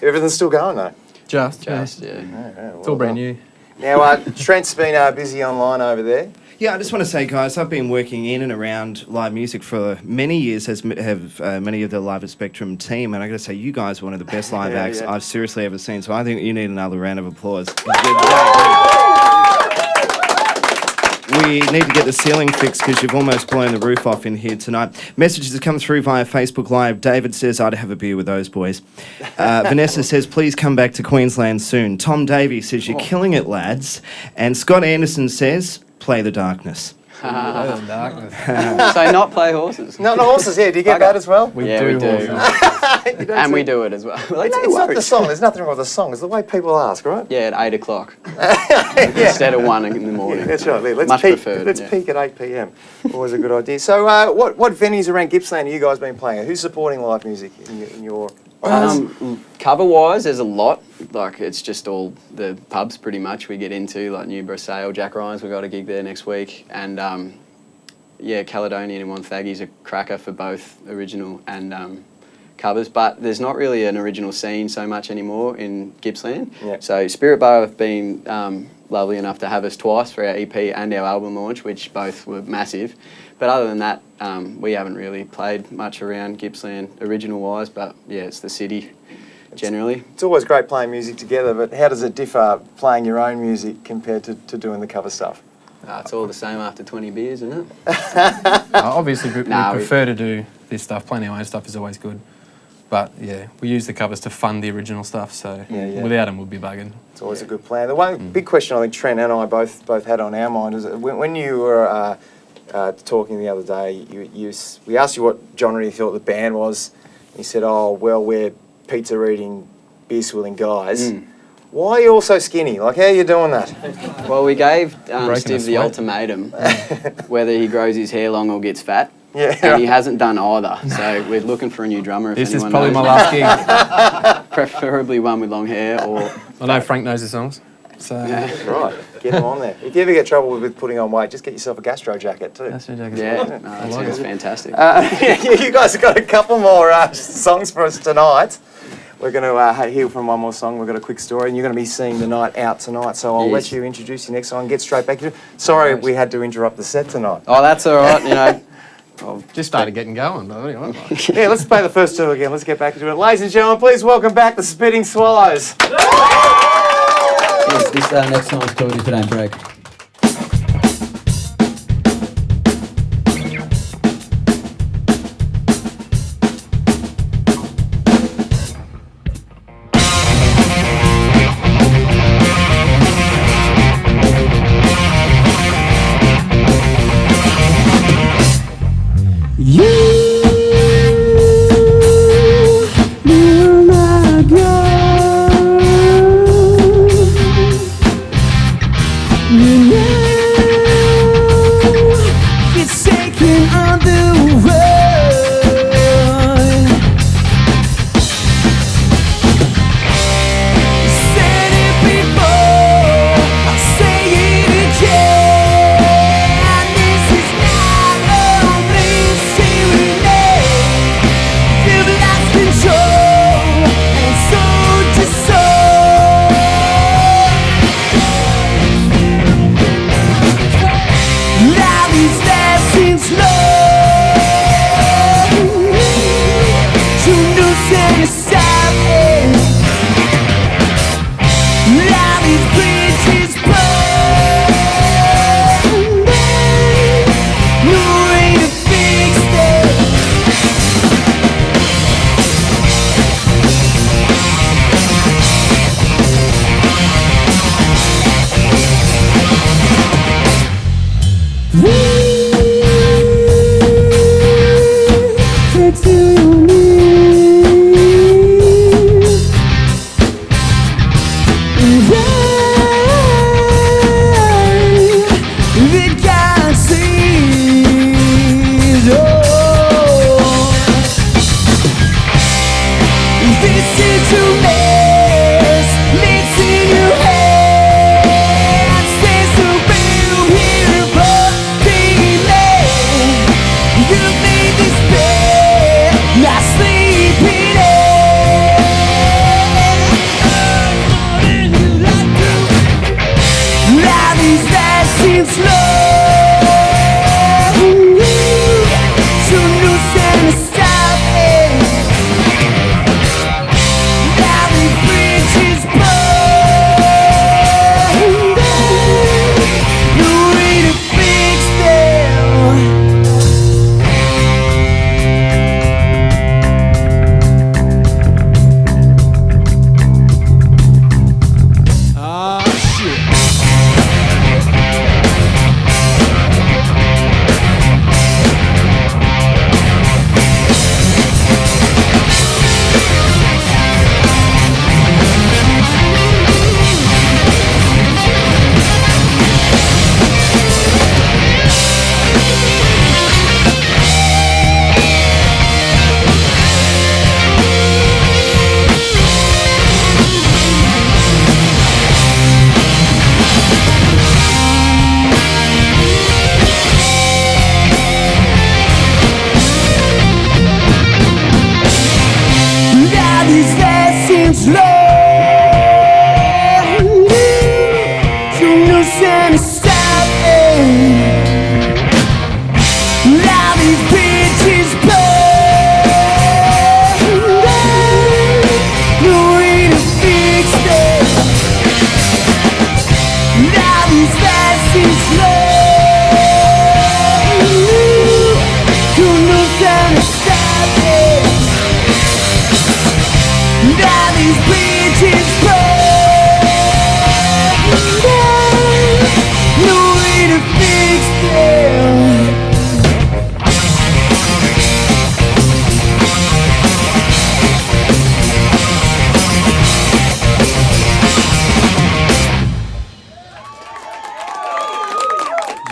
Everything's still going though? Just, yeah. It's all brand new. Now, Trent's been busy online over there. Yeah, I just want to say, guys, I've been working in and around live music for many years, as have many of the Live at Spectrum team, and I got to say, you guys are one of the best live acts I've seriously ever seen, so I think you need another round of applause. We need to get the ceiling fixed because you've almost blown the roof off in here tonight. Messages have come through via Facebook Live. David says, I'd have a beer with those boys. Vanessa says, please come back to Queensland soon. Tom Davies says, you're killing it, lads. And Scott Anderson says, play the darkness. So not play horses? Not horses, yeah. Do you get that as well? We do. And we do it as well. It's not the song. There's nothing wrong with the song. It's the way people ask, right? Yeah, at 8 o'clock. Instead of 1 in the morning. That's right. Let's peak at 8 p.m. Always a good idea. So what venues around Gippsland have you guys been playing? Who's supporting live music in your... Cover-wise, there's a lot. Like, it's just all the pubs, pretty much, we get into, like Newborough Sale, Jack Ryan's, we've got a gig there next week. And, Caledonian and One Thaggy's a cracker for both original and covers. But there's not really an original scene so much anymore in Gippsland. Yeah. So Spirit Bar have been lovely enough to have us twice for our EP and our album launch, which both were massive. But other than that, we haven't really played much around Gippsland original-wise, but it's the city generally. It's always great playing music together, but how does it differ playing your own music compared to doing the cover stuff? It's all the same after 20 beers, isn't it? Obviously, we prefer to do this stuff. Playing our own stuff is always good. But, we use the covers to fund the original stuff, so without them, we'd be bugging. It's always a good plan. The one big question I think Trent and I both had on our mind is when you were... talking the other day, we asked you what genre you thought the band was. You said, we're pizza-eating, beer-swilling guys. Why are you all so skinny? Like, how are you doing that? Well, we gave Steve the ultimatum, whether he grows his hair long or gets fat. Yeah. And he hasn't done either, so we're looking for a new drummer. This is probably my last gig. Preferably one with long hair or... I know Frank knows the songs. So. Right, get him on there. If you ever get trouble with putting on weight, just get yourself a gastro jacket too. Gastro jacket. That sounds fantastic. You guys have got a couple more songs for us tonight. We're going to hear from one more song. We've got a quick story, and you're going to be seeing the night out tonight. So I'll let you introduce your next song and get straight back to it. Sorry we had to interrupt the set tonight. Oh, that's all right. Just started getting going, but anyway. Yeah, let's play the first two again. Let's get back into it. Ladies and gentlemen, please welcome back the Spitting Swallows. Yes, this next song's called If It Ain't Break.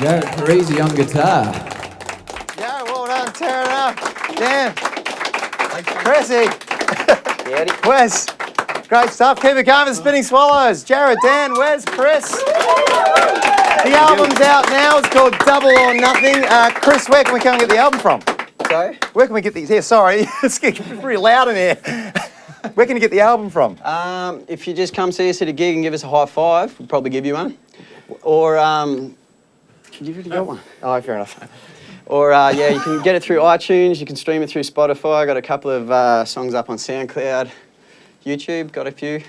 Jared Parisi on guitar. Yeah, well done, tearing it up. Dan. Chrissy. Wes. Great stuff. Keep it going for the Spinning Swallows. Jared, Dan, Wes, Chris. The album's out now. It's called Double or Nothing. Chris, where can we come and get the album from? Sorry? Where can we get these? Yeah, sorry. It's getting pretty loud in here. Where can you get the album from? If you just come see us at a gig and give us a high five, we'll probably give you one. Or, you've already got one. Oh, fair enough. Or yeah, you can get it through iTunes. You can stream it through Spotify. I got a couple of songs up on SoundCloud, YouTube. Got a few.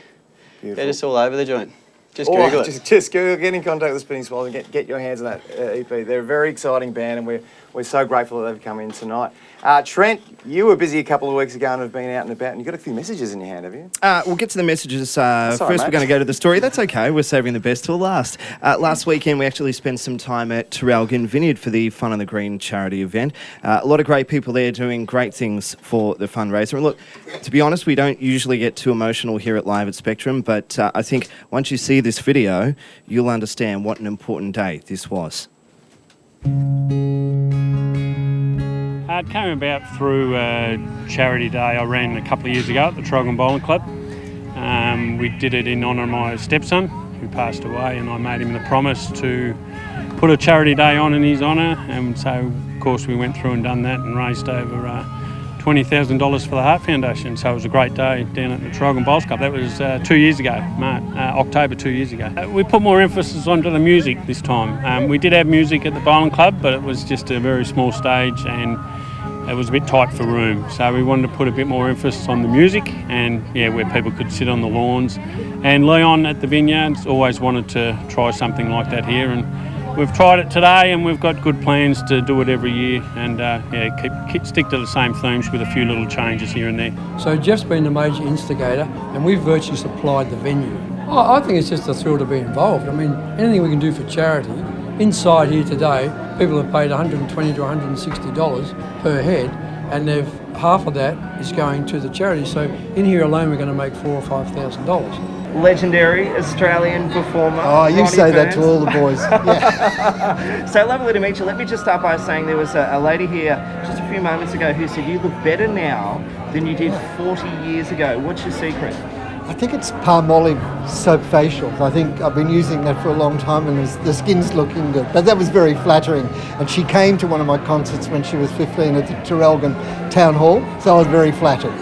Beautiful. They're just all over the joint. Just Google it. Just Google, get in contact with Spinning Swallow and get your hands on that EP. They're a very exciting band, and we're so grateful that they've come in tonight. Trent, you were busy a couple of weeks ago and have been out and about, and you've got a few messages in your hand, have you? We'll get to the messages. All First, right, we're going to go to the story. That's okay. We're saving the best till last. Last weekend, we actually spent some time at Traralgon Vineyard for the Fun on the Green charity event. A lot of great people there doing great things for the fundraiser. And look, to be honest, we don't usually get too emotional here at Live at Spectrum, but I think once you see this video, you'll understand what an important day this was. It came about through a charity day I ran a couple of years ago at the Traralgon Bowling Club. We did it in honour of my stepson who passed away, and I made him the promise to put a charity day on in his honour, and so of course we went through and done that and raised over $20,000 for the Heart Foundation. So it was a great day down at the Traralgon Bowls Club. That was 2 years ago, October 2 years ago. We put more emphasis onto the music this time. We did have music at the bowling club, but it was just a very small stage and it was a bit tight for room. So we wanted to put a bit more emphasis on the music and where people could sit on the lawns. And Leon at the Vineyards always wanted to try something like that here, and we've tried it today, and we've got good plans to do it every year, and stick to the same themes with a few little changes here and there. So Jeff's been the major instigator, and we've virtually supplied the venue. I think it's just a thrill to be involved. I mean, anything we can do for charity. Inside here today, people have paid $120 to $160 per head, and half of that is going to the charity. So in here alone, we're going to make $4,000 or $5,000. Legendary Australian performer. Oh, you Ronnie say that Burns. to all the boys. Yeah. So lovely to meet you. Let me just start by saying there was a lady here just a few moments ago who said you look better now than you did 40 years ago. What's your secret? I think it's Palmolive Soap Facial. I think I've been using that for a long time, and the skin's looking good. But that was very flattering. And she came to one of my concerts when she was 15 at the Traralgon Town Hall, so I was very flattered.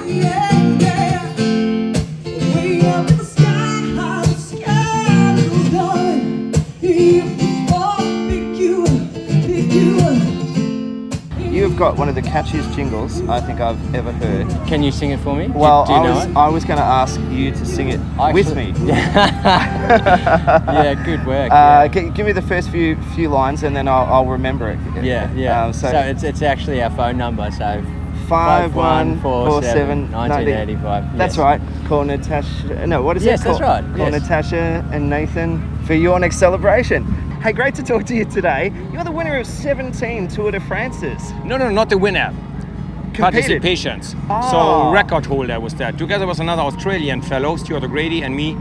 You've got one of the catchiest jingles I think I've ever heard. Can you sing it for me? Well, do you know it? I was going to ask you to sing it with me. Yeah, good work. Give me the first few lines and then I'll remember it. Yeah. So it's actually our phone number. So 5147 1985. That's right. Call Natasha. No, what is it? Yes, that's right. Call Natasha and Nathan for your next celebration. Hey, great to talk to you today. You're the winner of 17 Tour de France's. No, not the winner. Competed. Participations. Oh. So record holder was that. Together with another Australian fellow, Stuart O'Grady, and me.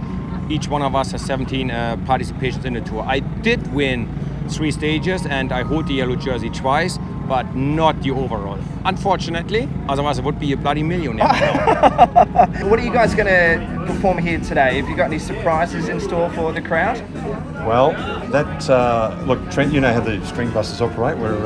Each one of us has 17 participations in the tour. I did win 3 stages and I hold the yellow jersey twice, but not the overall. Unfortunately, otherwise I would be a bloody millionaire. What are you guys going to perform here today? Have you got any surprises in store for the crowd? Well, look, Trent, you know how the string buses operate. We're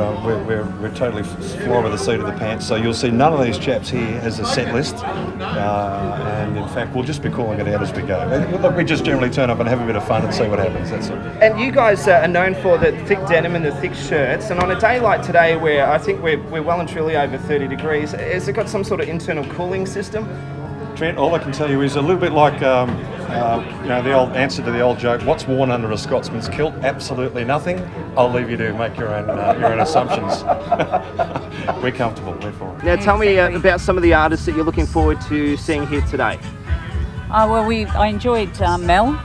totally fly by the seat of the pants. So you'll see none of these chaps here as a set list, and in fact, we'll just be calling it out as we go. And look, we just generally turn up and have a bit of fun and see what happens. That's all. And you guys are known for the thick denim and the thick shirts. And on a day like today, where I think we're well and truly over 30 degrees, has it got some sort of internal cooling system? Trent, all I can tell you is a little bit like the old answer to the old joke. What's worn under a Scotsman's kilt? Absolutely nothing. I'll leave you to make your own assumptions. We're comfortable. We're fine. Now, tell me about some of the artists that you're looking forward to seeing here today. I enjoyed Mel,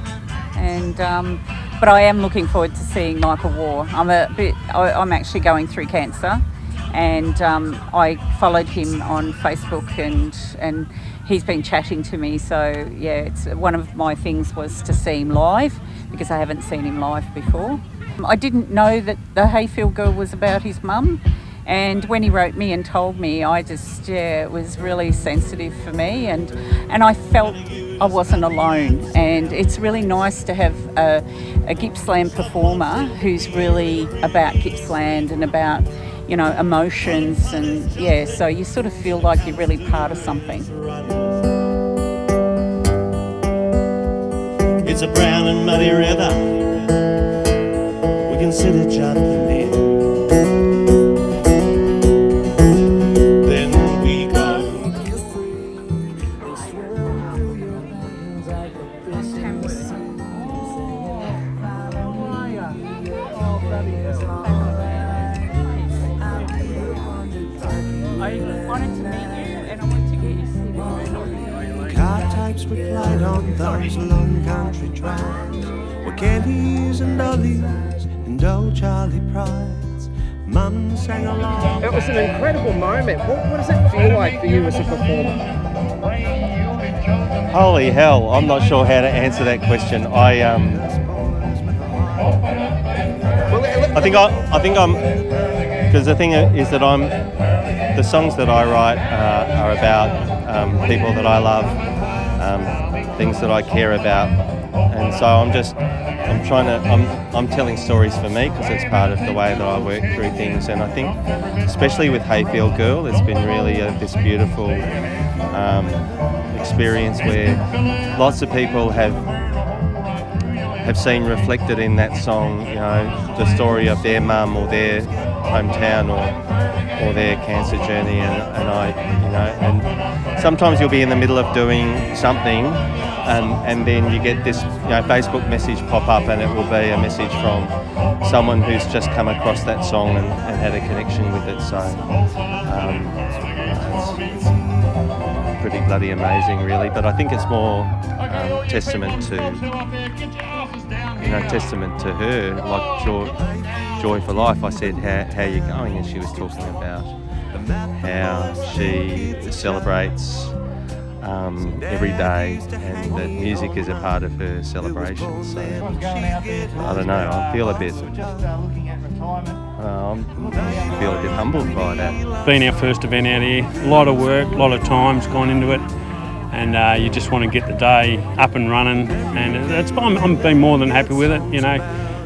and but I am looking forward to seeing Michael War. I'm actually going through cancer, and I followed him on Facebook, and he's been chatting to me. So yeah, it's one of my things was to see him live because I haven't seen him live before. I didn't know that the Hayfield Girl was about his mum. And when he wrote me and told me, it was really sensitive for me, and I felt I wasn't alone. And it's really nice to have a Gippsland performer who's really about Gippsland and about, emotions, and so you sort of feel like you're really part of something. It's a brown and muddy river. We can sit each other near. on those long country tracks, where Kenny's and Dolly's and old Charlie Pride's Mum sang along. It was an incredible moment. What does it feel like for you as a performer? Holy hell, I'm not sure how to answer that question. I think I'm, because the thing is that the songs that I write are about people that I love, things that I care about, and so I'm telling stories for me because it's part of the way that I work through things. And I think, especially with Hayfield Girl, it's been really this beautiful experience where lots of people have seen reflected in that song, you know, the story of their mum or their hometown or their cancer journey, and I, you know, and sometimes you'll be in the middle of doing something, and then you get this, you know, Facebook message pop up, and it will be a message from someone who's just come across that song and had a connection with it. So it's pretty bloody amazing, really. But I think it's more testament to her, like Joy for Life. I said, how are you going? And she was talking about how she celebrates every day, and that music is a part of her celebration. So I don't know, I feel a bit humbled by that. Been our first event out here, a lot of work, a lot of time's gone into it, and you just want to get the day up and running, and I'm been more than happy with it. You know,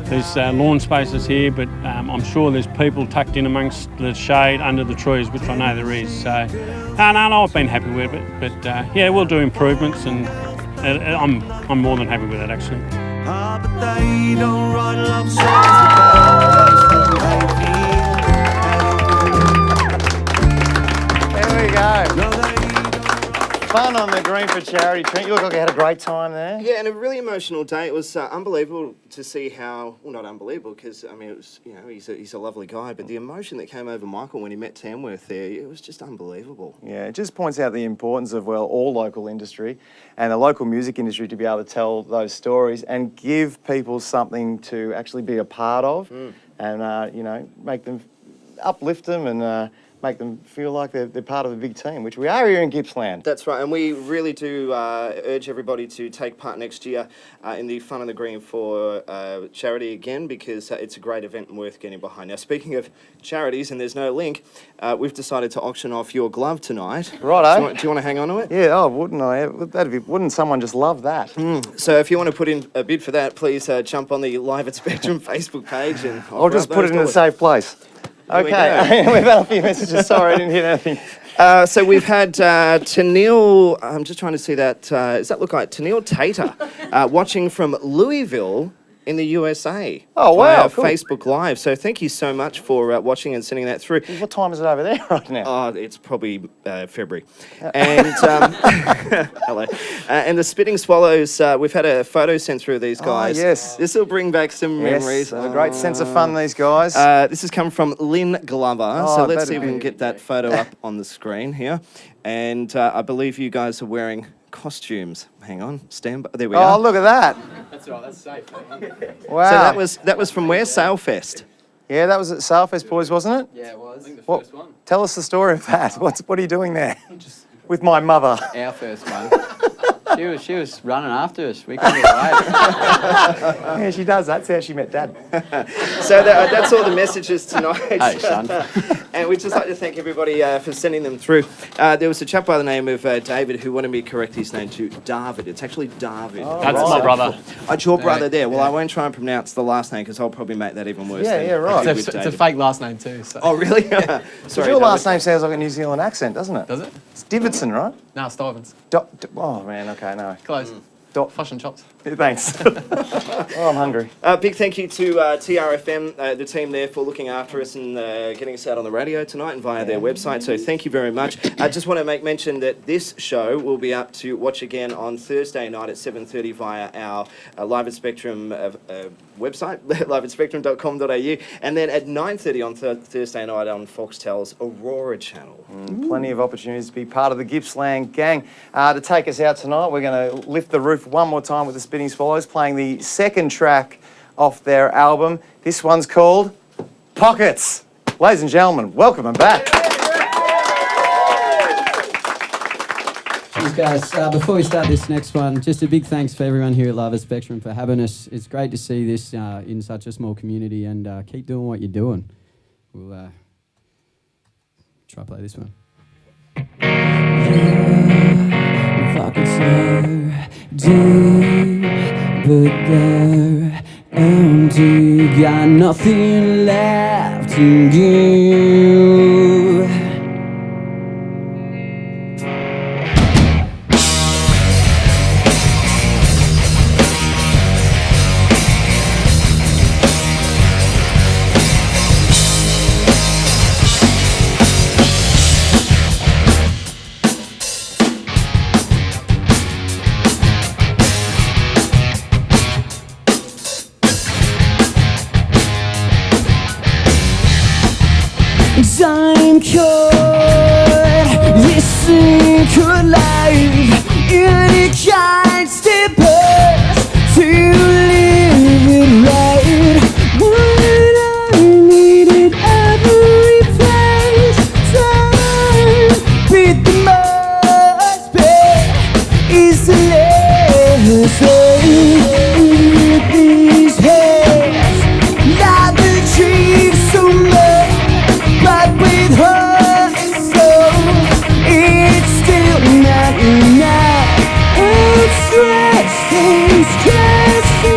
there's lawn spaces here, but I'm sure there's people tucked in amongst the shade under the trees, which I know there is. So no, I've been happy with it, but yeah, we'll do improvements, and I'm more than happy with it actually. Ah, but they don't write love songs about There we go. Fun on the green for charity. Trent, you look like you had a great time there. Yeah, and a really emotional day. It was unbelievable to see how, well, not unbelievable, because, I mean, it was, you know, he's a lovely guy, but the emotion that came over Michael when he met Tamworth there, it was just unbelievable. Yeah, it just points out the importance of, well, all local industry and the local music industry to be able to tell those stories and give people something to actually be a part of and, you know, make them, uplift them and make them feel like they're part of a big team, which we are here in Gippsland. That's right, and we really do urge everybody to take part next year in the Fun on the Green for charity again, because it's a great event and worth getting behind. Now, speaking of charities, and there's no link, we've decided to auction off your glove tonight. Righto. Do you want to hang on to it? Yeah, oh, wouldn't I? Wouldn't someone just love that? So if you want to put in a bid for that, please jump on the Live at Spectrum Facebook page. And I'll just put it in a safe place. Okay, we've had a few messages. Sorry, I didn't hear anything. So we've had Tennille, I'm just trying to see that, does that look like Tennille Tater, watching from Louisville in the USA. Oh, wow, cool. Facebook Live. So thank you so much for watching and sending that through. What time is it over there right now? Oh, it's probably February. And hello. And the Spitting Swallows, we've had a photo sent through of these guys. Oh, yes. This will bring back some memories. A great sense of fun, these guys. This has come from Lynn Glover. So let's see if we can get that photo up on the screen here. And I believe you guys are wearing costumes. Hang on, stand by. There we are. Oh, look at that. That's right, that's safe. Wow. So that was from where? Sailfest. Yeah, that was at Sailfest, boys, wasn't it? Yeah, it was. I think the What? first one. Tell us the story of that. What are you doing there? With my mother. Our first one. She was running after us. We couldn't get away. Yeah, she does. That's how she met Dad. So that's all the messages tonight. Hey, son. And we'd just like to thank everybody for sending them through. There was a chap by the name of David who wanted me to correct his name to David. It's actually David. Oh, that's my brother. Oh, it's your brother there. Well, I won't try and pronounce the last name because I'll probably make that even worse. Yeah, right. It's a fake last name too. So. Oh, really? Sorry, your last name sounds like a New Zealand accent, doesn't it? Does it? It's Davidson, right? No, Stuyvesant. Oh, man, okay, no. Close. Fish and chops. Yeah, thanks. Oh, I'm hungry. Big thank you to TRFM, the team there, for looking after us and getting us out on the radio tonight and via their website. So thank you very much. I just want to make mention that this show will be up to watch again on Thursday night at 7:30 via our Live at Spectrum website, liveatspectrum.com.au, and then at 9:30 on Thursday night on Foxtel's Aurora channel. Plenty of opportunities to be part of the Gippsland gang. To take us out tonight, we're going to lift the roof Roof one more time with the Spinning Swallows, playing the second track off their album. This one's called Pockets. Ladies and gentlemen, welcome them back. Cheers, guys. Before we start this next one, just a big thanks for everyone here at Lava Spectrum for having us. It's great to see this in such a small community, and keep doing what you're doing. We'll try play this one. Pockets are deep, but they're empty. Got nothing left to give. Time caught, listen could life, and it can't step us to live it right. When I needed every place, time beat the most pay is the lesson. With these hands, like the trees so much. But with her soul, it's still not enough. It's stressing, stressing.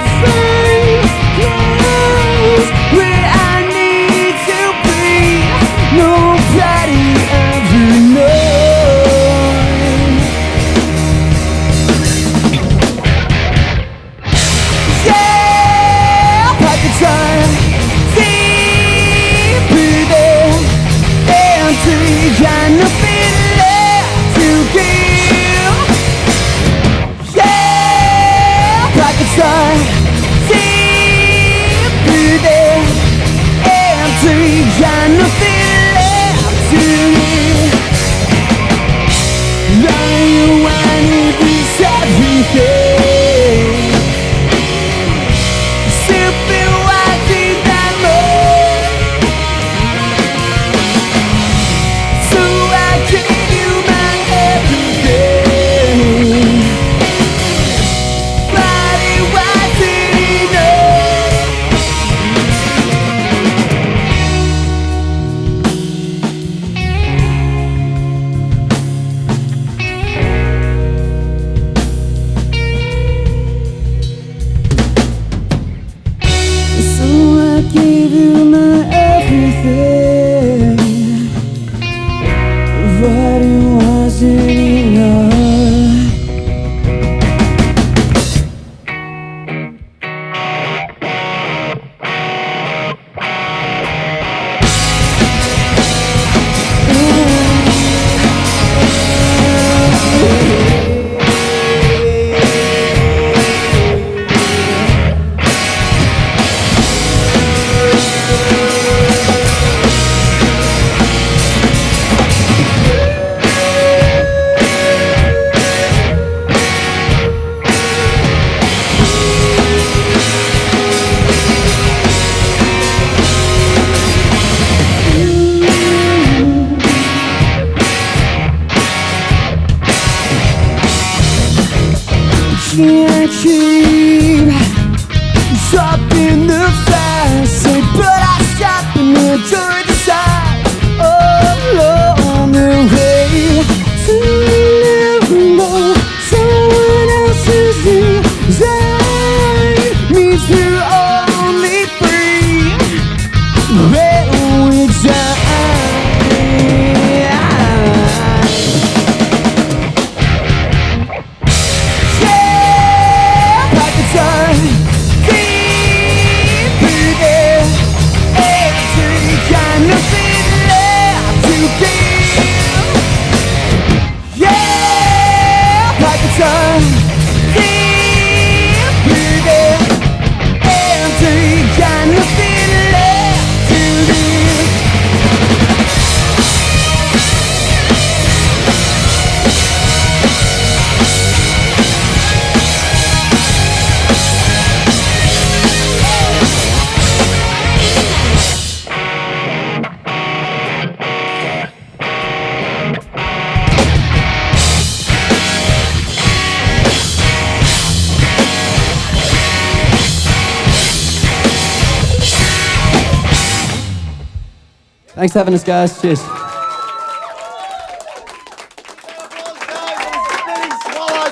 Thanks for having us, guys. Cheers. Swallows,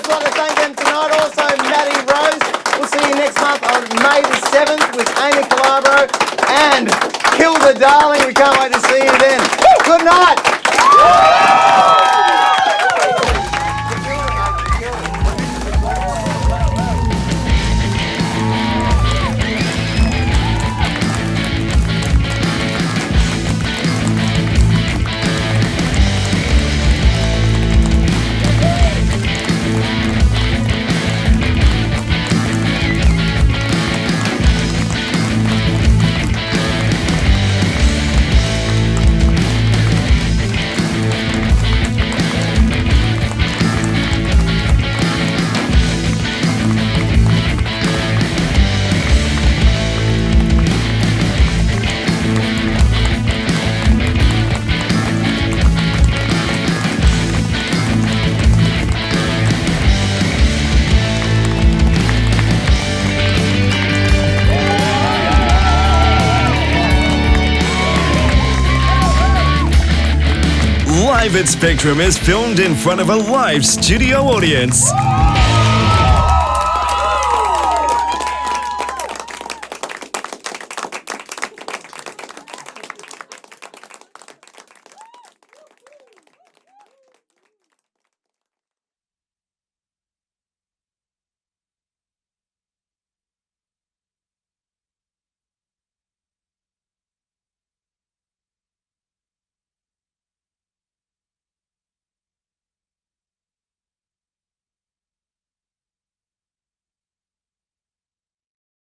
like to thank them tonight. Also, Maddie Rose. We'll see you next month on May the 7th with Amy Calabro and Kilda Darling. We can't wait to see you then. Good night. Live at Spectrum is filmed in front of a live studio audience.